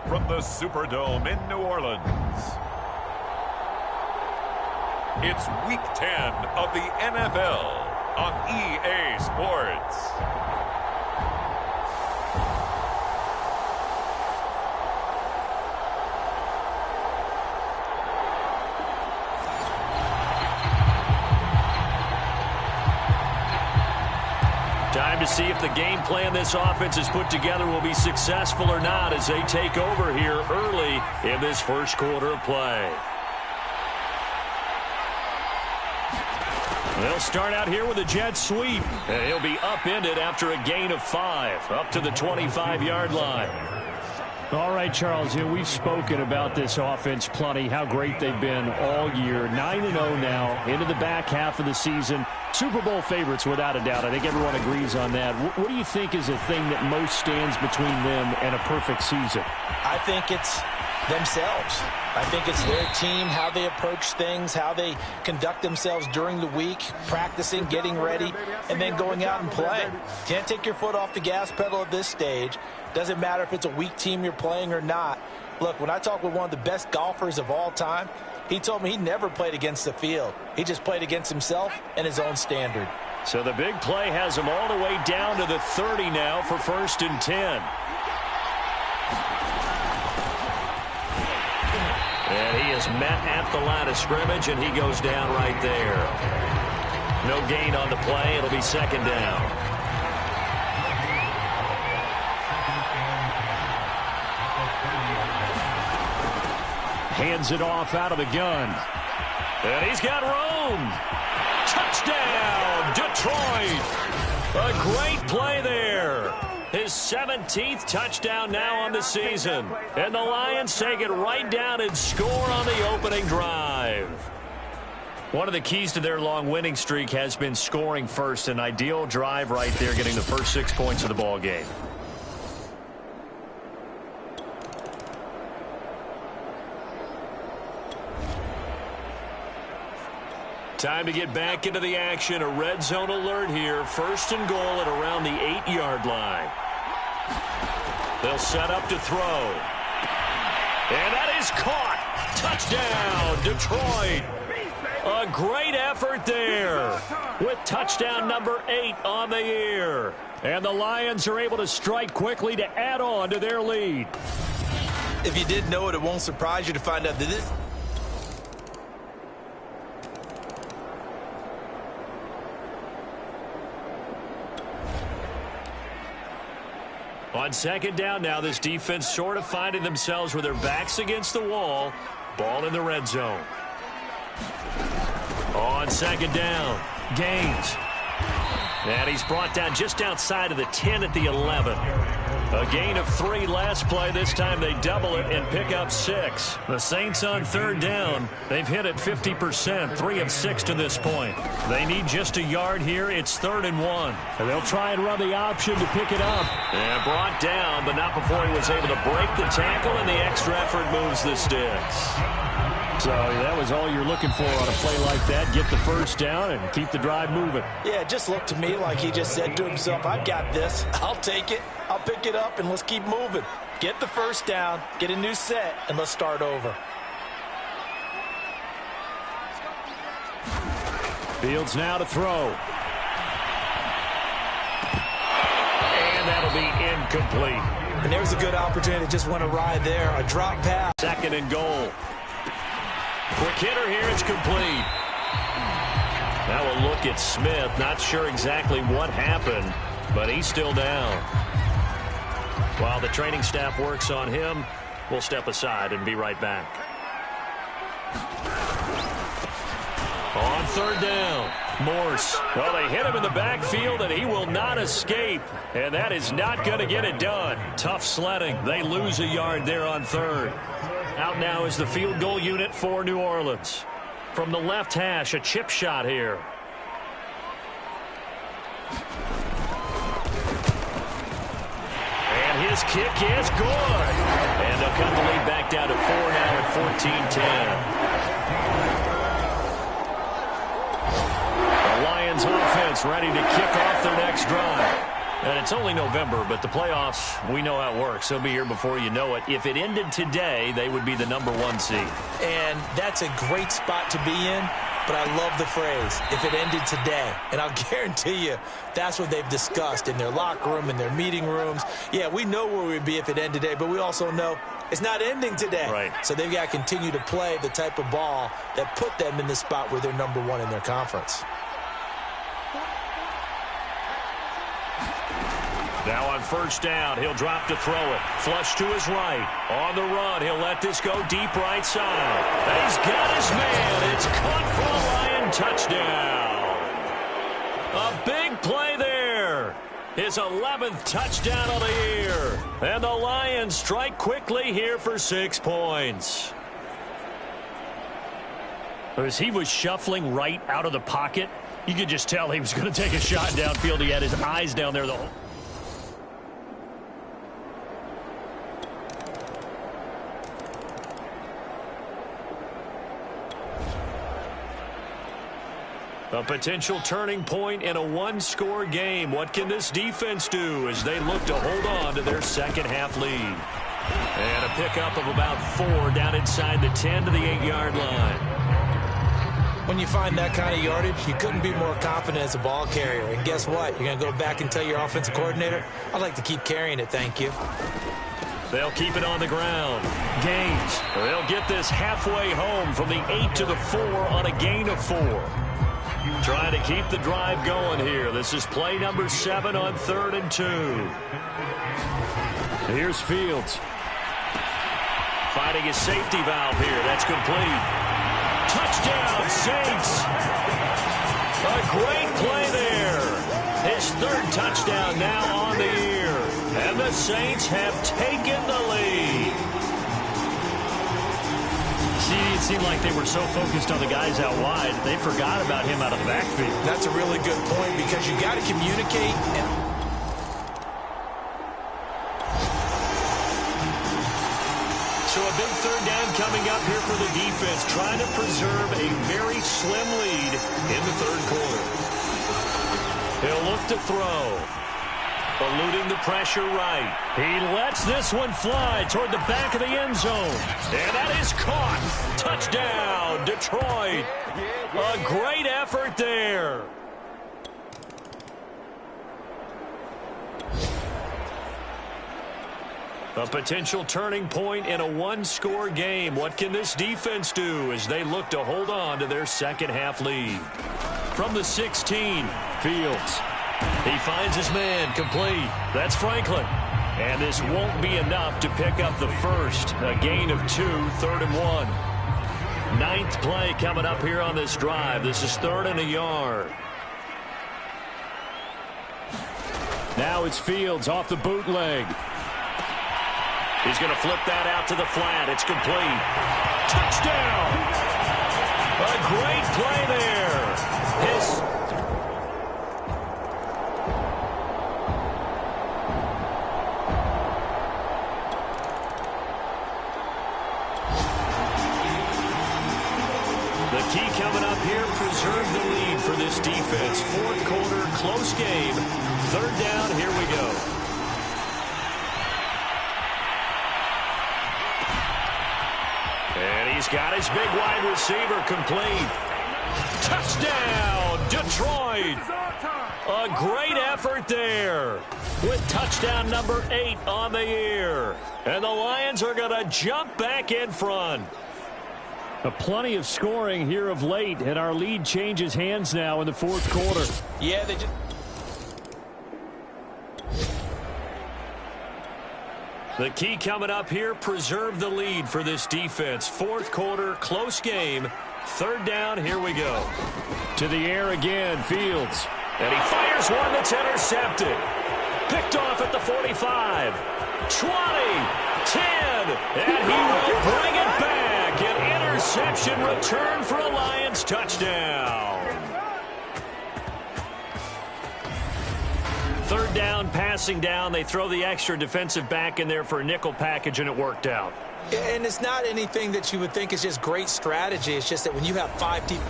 S2: from the Superdome in New Orleans, it's Week 10 of the NFL on EA Sports.
S3: Time to see if the game plan this offense has put together will be successful or not as they take over here early in this first quarter of play. They'll start out here with a jet sweep, and he'll be upended after a gain of 5, up to the 25-yard line.
S4: All right, Charles, we've spoken about this offense plenty, how great they've been all year. 9-0 now, into the back half of the season. Super Bowl favorites, without a doubt. I think everyone agrees on that. What do you think is the thing that most stands between them and a perfect season?
S1: I think it's themselves. I think it's their team, how they approach things, how they conduct themselves during the week, practicing, getting ready, and then going out and playing. Can't take your foot off the gas pedal at this stage. Doesn't matter if it's a weak team you're playing or not. Look, when I talk with one of the best golfers of all time, he told me he never played against the field. He just played against himself and his own standard.
S3: So the big play has him all the way down to the 30 now for 1st and 10. And he is met at the line of scrimmage, and he goes down right there. No gain on the play. It'll be 2nd down.
S4: Hands it off out of the gun.
S3: And he's got room. Touchdown, Detroit. A great play there. His 17th touchdown now on the season. And the Lions take it right down and score on the opening drive. One of the keys to their long winning streak has been scoring first. An ideal drive right there, getting the first 6 points of the ball game. Time to get back into the action. A red zone alert here. 1st and goal at around the 8-yard line. They'll set up to throw. And that is caught. Touchdown, Detroit. A great effort there with touchdown number 8 on the year. And the Lions are able to strike quickly to add on to their lead.
S1: If you didn't know it, it won't surprise you to find out that this...
S3: On 2nd down now, this defense sort of finding themselves with their backs against the wall. Ball in the red zone. On 2nd down, Gaines. And he's brought down just outside of the 10 at the 11. A gain of 3 last play. This time they double it and pick up 6. The Saints on 3rd down. They've hit it 50%, 3 of 6 to this point. They need just a yard here. It's 3rd and 1.
S4: And they'll try and run the option to pick it up.
S3: And brought down, but not before he was able to break the tackle, and the extra effort moves the sticks.
S4: So that was all you're looking for on a play like that. Get the 1st down and keep the drive moving.
S1: Yeah, it just looked to me like he just said to himself, I've got this. I'll take it. I'll pick it up, and let's keep moving. Get the 1st down, get a new set, and let's start over.
S4: Fields now to throw.
S3: Incomplete.
S1: And there's a good opportunity to just want to ride there. A drop pass.
S3: 2nd and goal. Quick hitter here. It's complete. Now a look at Smith. Not sure exactly what happened, but he's still down. While the training staff works on him, we'll step aside and be right back. On 3rd down, Morse. Well, they hit him in the backfield, and he will not escape. And that is not going to get it done. Tough sledding. They lose a yard there on 3rd. Out now is the field goal unit for New Orleans. From the left hash, a chip shot here. And his kick is good. And they'll cut the lead back down to 4 now at 14-10. The Lions offense ready to kick off their next drive. And it's only November, but the playoffs, we know how it works. They'll be here before you know it. If it ended today, they would be the #1 seed.
S1: And that's a great spot to be in, but I love the phrase, if it ended today. And I'll guarantee you that's what they've discussed in their locker room, in their meeting rooms. Yeah, we know where we'd be if it ended today, but we also know it's not ending today.
S3: Right.
S1: So they've got to continue to play the type of ball that put them in the spot where they're #1 in their conference.
S3: Now on 1st down, he'll drop to throw it. Flush to his right. On the run, he'll let this go deep right side. And he's got his man. It's caught for a Lion touchdown. A big play there. His 11th touchdown of the year. And the Lions strike quickly here for 6 points. As he was shuffling right out of the pocket, you could just tell he was going to take a shot downfield. He had his eyes down there the whole. A potential turning point in a 1-score game. What can this defense do as they look to hold on to their second-half lead? And a pickup of about 4 down inside the 10 to the 8-yard line.
S1: When you find that kind of yardage, you couldn't be more confident as a ball carrier. And guess what? You're going to go back and tell your offensive coordinator, I'd like to keep carrying it, thank you.
S3: They'll keep it on the ground. Gains. They'll get this halfway home from the 8 to the 4 on a gain of 4. Trying to keep the drive going here. This is play number 7 on 3rd and 2. Here's Fields. Finding his safety valve here. That's complete. Touchdown, Saints. A great play there. His 3rd touchdown now on the year. And the Saints have taken the lead. See, it seemed like they were so focused on the guys out wide, they forgot about him out of the backfield.
S1: That's a really good point because you got to communicate.
S3: So a big 3rd down coming up here for the defense, trying to preserve a very slim lead in the 3rd quarter. He'll look to throw. Eluding the pressure right. He lets this one fly toward the back of the end zone. And that is caught. Touchdown, Detroit. A great effort there. A potential turning point in a 1-score game. What can this defense do as they look to hold on to their second-half lead? From the 16, Fields. He finds his man, complete. That's Franklin. And this won't be enough to pick up the first. A gain of 2, 3rd and 1. 9th play coming up here on this drive. This is 3rd and a yard.
S4: Now it's Fields off the bootleg.
S3: He's going to flip that out to the flat. It's complete. Touchdown! A great play there. The key coming up here, preserve the lead for this defense. 4th quarter, close game. 3rd down, here we go. And he's got his big wide receiver complete. Touchdown, Detroit. A great effort there with touchdown number 8 on the year. And the Lions are going to jump back in front.
S4: Plenty of scoring here of late, and our lead changes hands now in the fourth quarter.
S1: Yeah, they just...
S3: The key coming up here, preserve the lead for this defense. Fourth quarter, close game. Third down, here we go.
S4: To the air again, Fields.
S3: And he fires one that's intercepted. Picked off at the 45. 20, 10, and he will bring it back. An interception return for a Lions touchdown. Third down, passing down. They throw the extra defensive back in there for a nickel package, and it worked out.
S1: And it's not anything that you would think is just great strategy. It's just that when you have 5 deep...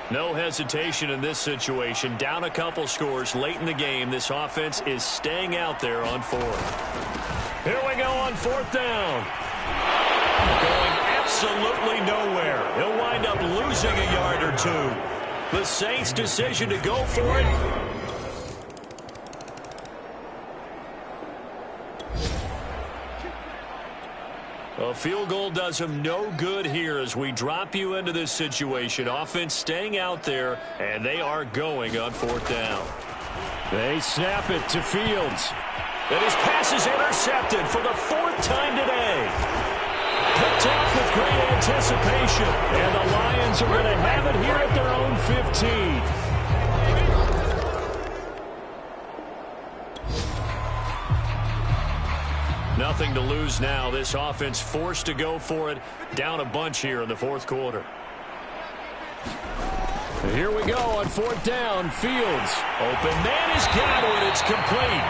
S3: No hesitation in this situation. Down a couple scores late in the game. This offense is staying out there on fourth. Here we go on fourth down. Going absolutely nowhere. He'll wind up losing a yard or two. The Saints' decision to go for it. A field goal does him no good here as we drop you into this situation. Offense staying out there, and they are going on fourth down.
S4: They snap it to Fields.
S3: And his pass is intercepted for the 4th time today. Picked off with great anticipation.
S4: And the Lions are going to have it here at their own 15.
S3: Nothing to lose now. This offense forced to go for it. Down a bunch here in the fourth quarter.
S4: Here we go on fourth down. Fields.
S3: Open man has got it. It's complete.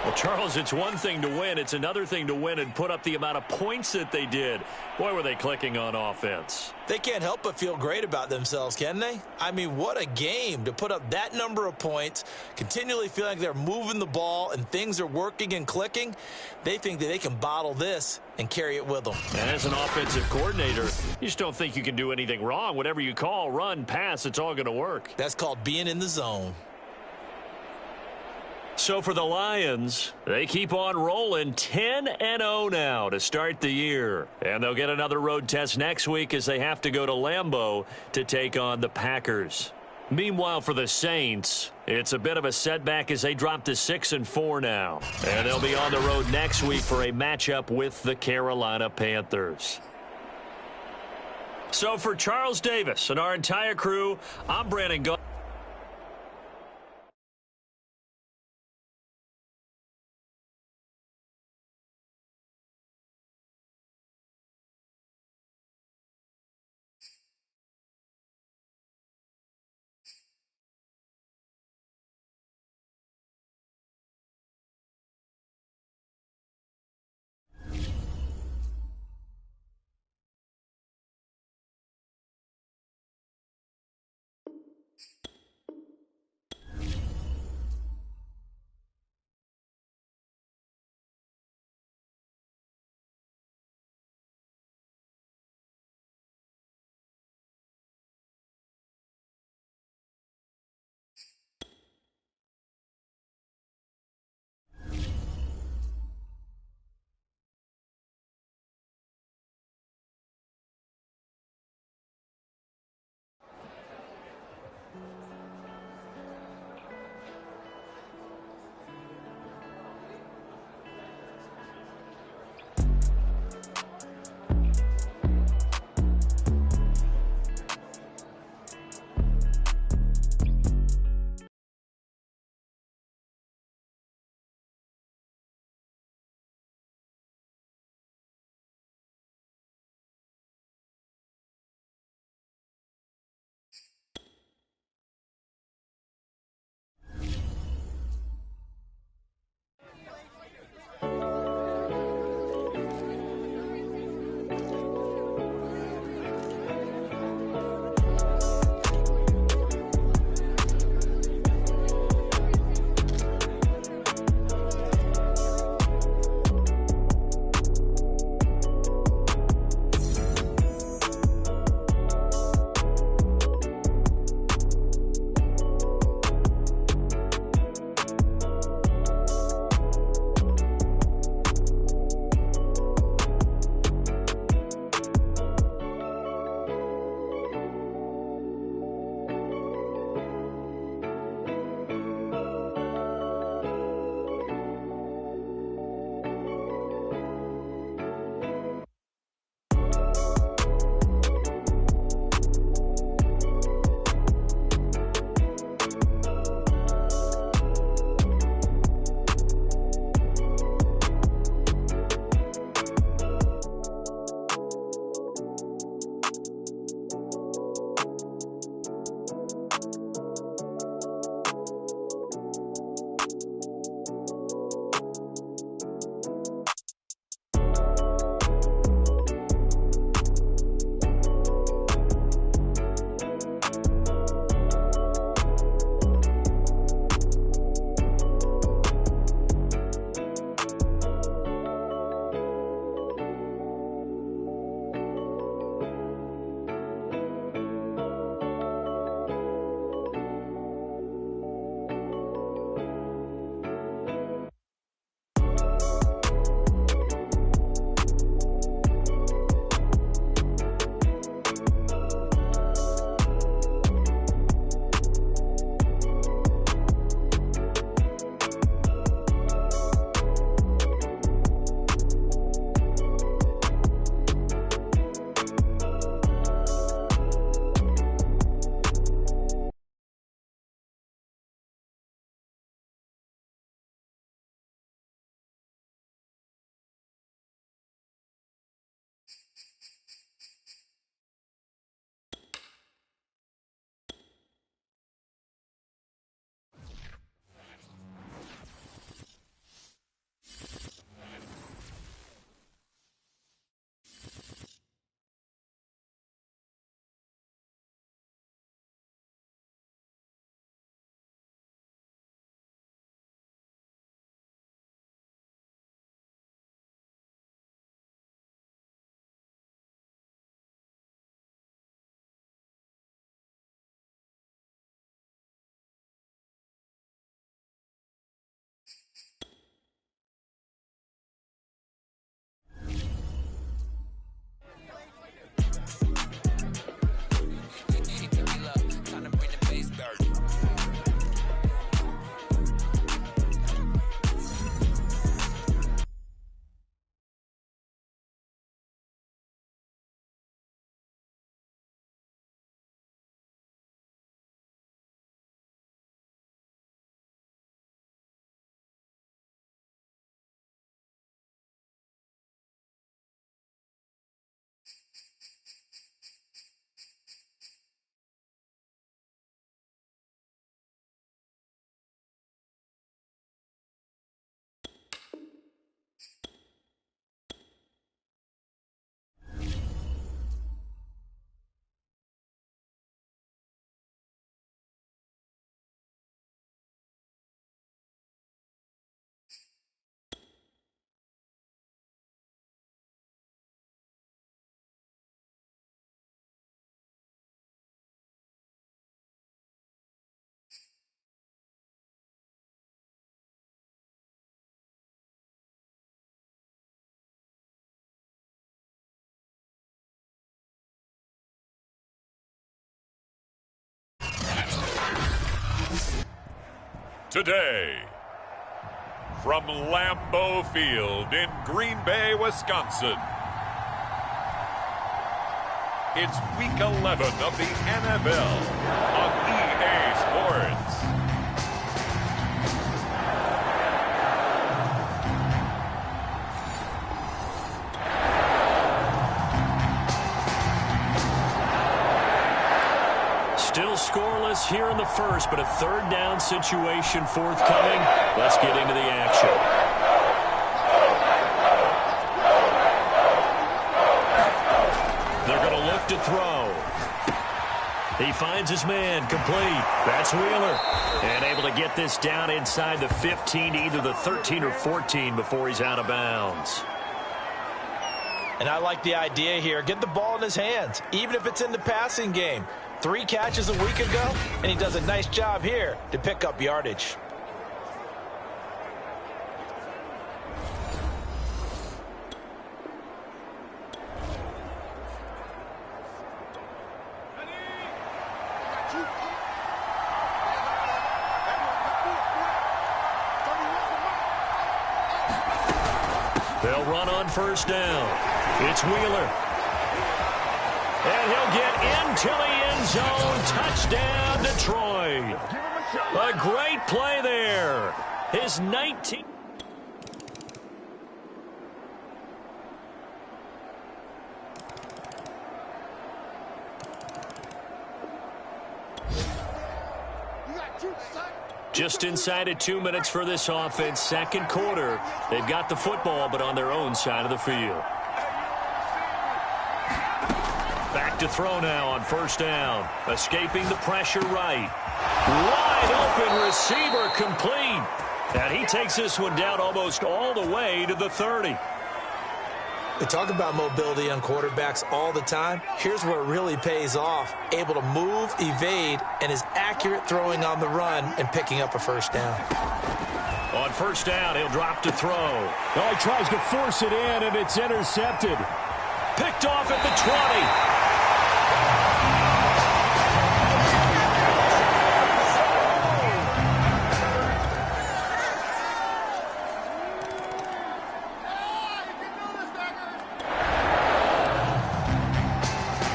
S3: Well, Charles, it's one thing to win. It's another thing to win and put up the amount of points that they did. Boy, were they clicking on offense.
S1: They can't help but feel great about themselves, can they? I mean, what a game to put up that number of points, continually feeling like they're moving the ball and things are working and clicking. They think that they can bottle this and carry it with them.
S3: And as an offensive coordinator, you just don't think you can do anything wrong. Whatever you call, run, pass, it's all going to work.
S1: That's called being in the zone.
S3: So for the Lions, they keep on rolling 10-0 now to start the year. And they'll get another road test next week as they have to go to Lambeau to take on the Packers. Meanwhile, for the Saints, it's a bit of a setback as they drop to 6-4 now. And they'll be on the road next week for a matchup with the Carolina Panthers. So for Charles Davis and our entire crew, I'm Brandon Gaudin.
S2: today. From Lambeau Field in Green Bay, Wisconsin, it's Week 11 of the NFL on EA Sports.
S3: Still scoreless here in the first, but a third down situation forthcoming. Let's get into the action. They're going to look to throw. He finds his man, complete. That's Wheeler. And able to get this down inside the 15, either the 13 or 14 before he's out of bounds.
S1: And I like the idea here. Get the ball in his hands, even if it's in the passing game. 3 catches a week ago, and he does a nice job here to pick up yardage.
S3: They'll run on first down. It's Wheeler. And he'll get into the end zone. Touchdown, Detroit. A great play there. His 19th. Just inside of 2 minutes for this offense. Second quarter. They've got the football, but on their own side of the field. Back to throw now on first down. Escaping the pressure right. Wide open receiver complete. And he takes this one down almost all the way to the 30.
S1: We talk about mobility on quarterbacks all the time. Here's where it really pays off. Able to move, evade, and is accurate throwing on the run and picking up a first down.
S3: On first down, he'll drop to throw.
S4: Oh, he tries to force it in, and it's intercepted.
S3: Picked off at the 20.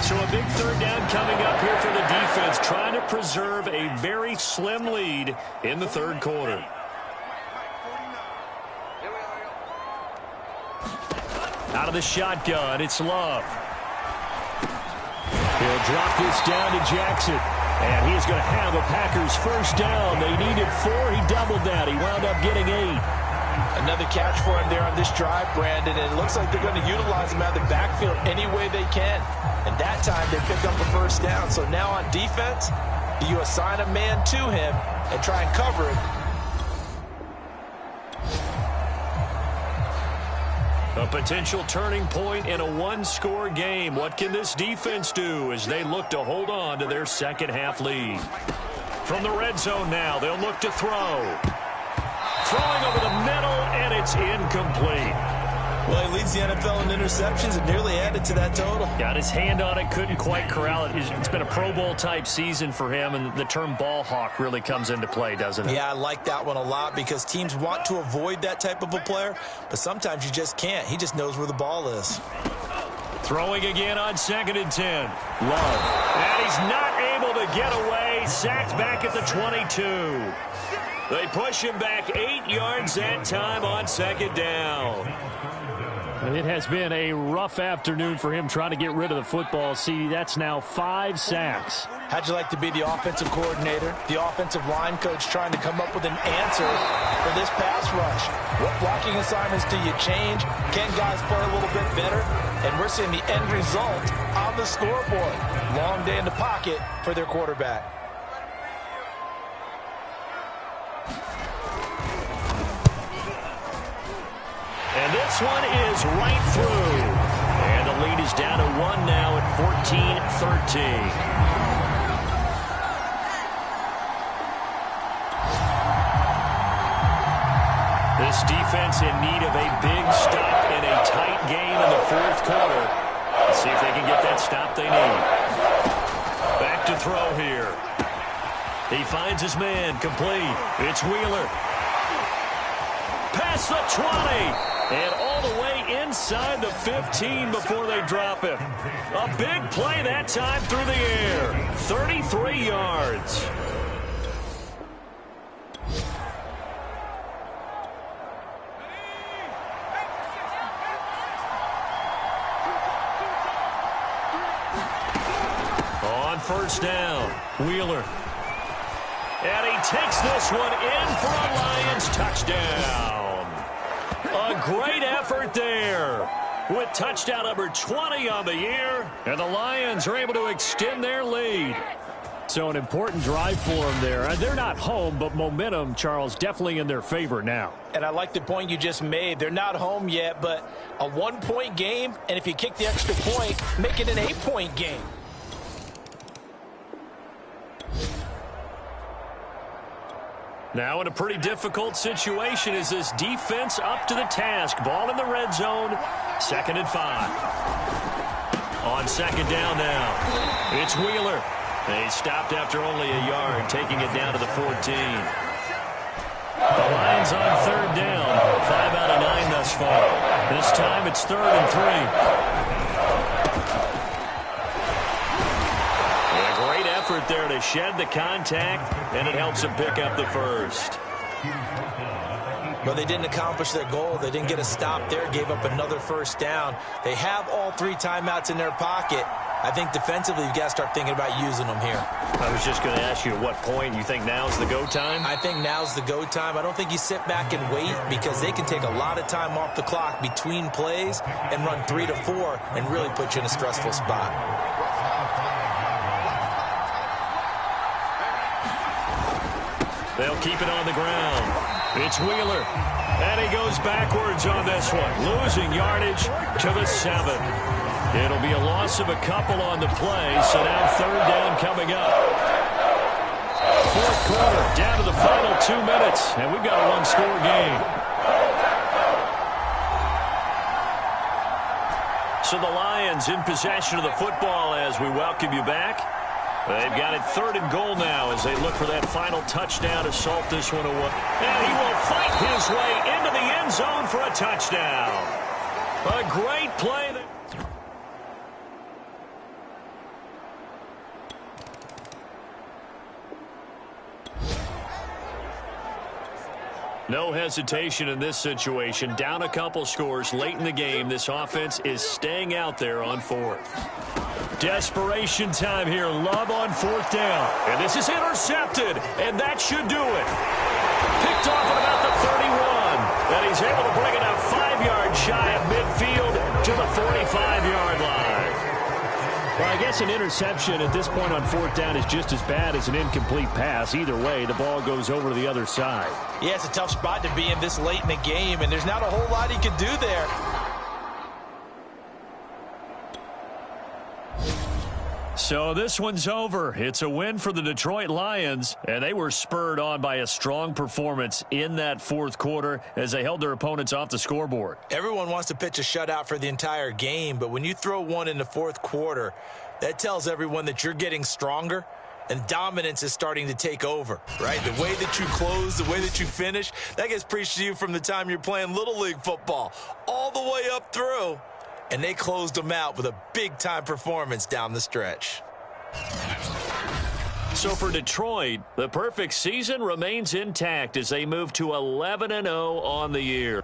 S3: So a big third down coming up here for the defense, trying to preserve a very slim lead in the third quarter. Out of the shotgun, it's Love.
S4: He'll drop this down to Jackson. And he's going to have a Packers first down. They needed 4. He doubled that. He wound up getting 8.
S1: Another catch for him there on this drive, Brandon, and it looks like they're going to utilize him out of the backfield any way they can. And that time they pick up a first down. So now on defense, do you assign a man to him and try and cover it?
S3: A potential turning point in a one-score game. What can this defense do as they look to hold on to their second-half lead? From the red zone now, they'll look to throw. Throwing over the middle, and it's incomplete.
S1: Well, he leads the NFL in interceptions and nearly added to that total.
S3: Got his hand on it, couldn't quite corral it. It's been a Pro Bowl-type season for him, and the term ball hawk really comes into play, doesn't it?
S1: Yeah, I like that one a lot because teams want to avoid that type of a player, but sometimes you just can't. He just knows where the ball is.
S3: Throwing again on 2nd and 10. Love. And he's not able to get away. Sacked back at the 22. They push him back 8 yards that time on second down.
S4: It has been a rough afternoon for him trying to get rid of the football. See, that's now 5 sacks.
S1: How'd you like to be the offensive coordinator, the offensive line coach trying to come up with an answer for this pass rush? What blocking assignments do you change? Can guys play a little bit better? And we're seeing the end result on the scoreboard. Long day in the pocket for their quarterback.
S3: And this one is right through. And the lead is down to 1 now at 14-13. This defense in need of a big stop in a tight game in the fourth quarter. Let's see if they can get that stop they need. Back to throw here. He finds his man, complete. It's Wheeler. Past the 20. And all the way inside the 15 before they drop him. A big play that time through the air. 33 yards. On first down, Wheeler. And he takes this one in for a Lions touchdown. A great effort there with touchdown number 20 on the year. And the Lions are able to extend their lead.
S4: So an important drive for them there. They're not home, but momentum, Charles, definitely in their favor now.
S1: And I like the point you just made. They're not home yet, but a 1-point game, and if you kick the extra point, make it an 8-point game.
S3: Now in a pretty difficult situation is this defense up to the task. Ball in the red zone, 2nd and 5. On second down now, it's Wheeler. He stopped after only a yard, taking it down to the 14. The Lions on third down, 5 out of 9 thus far. This time it's 3rd and 3. Effort there to shed the contact, and it helps them pick up the first.
S1: But they didn't accomplish their goal. They didn't get a stop there, gave up another first down. They have all 3 timeouts in their pocket. I think defensively you've got to start thinking about using them here.
S3: I was just going to ask you at what point you think now's the go time?
S1: I think now's the go time. I don't think you sit back and wait because they can take a lot of time off the clock between plays and run 3 to 4 and really put you in a stressful spot.
S3: They'll keep it on the ground. It's Wheeler. And he goes backwards on this one. Losing yardage to the 7. It'll be a loss of a couple on the play. So now 3rd down coming up. 4th quarter, down to the final 2 minutes. And we've got a 1-score game. So the Lions in possession of the football as we welcome you back. They've got it 3rd and goal now as they look for that final touchdown to salt this one away. And he will fight his way into the end zone for a touchdown. A great play. No hesitation in this situation. Down a couple scores late in the game. This offense is staying out there on 4th. Desperation time here. Love on 4th down. And this is intercepted. And that should do it. Picked off at about the 31. And he's able to bring it up 5 yards shy of midfield to the 45-yard line.
S4: Well, I guess an interception at this point on 4th down is just as bad as an incomplete pass. Either way, the ball goes over to the other side.
S1: Yeah, it's a tough spot to be in this late in the game, and there's not a whole lot he can do there.
S3: So this one's over. It's a win for the Detroit Lions, and they were spurred on by a strong performance in that 4th quarter as they held their opponents off the scoreboard.
S1: Everyone wants to pitch a shutout for the entire game, but when you throw one in the 4th quarter, that tells everyone that you're getting stronger and dominance is starting to take over, right? The way that you close, the way that you finish, that gets preached to you from the time you're playing Little League football all the way up through. And they closed them out with a big-time performance down the stretch.
S3: So for Detroit, the perfect season remains intact as they move to 11-0 on the year.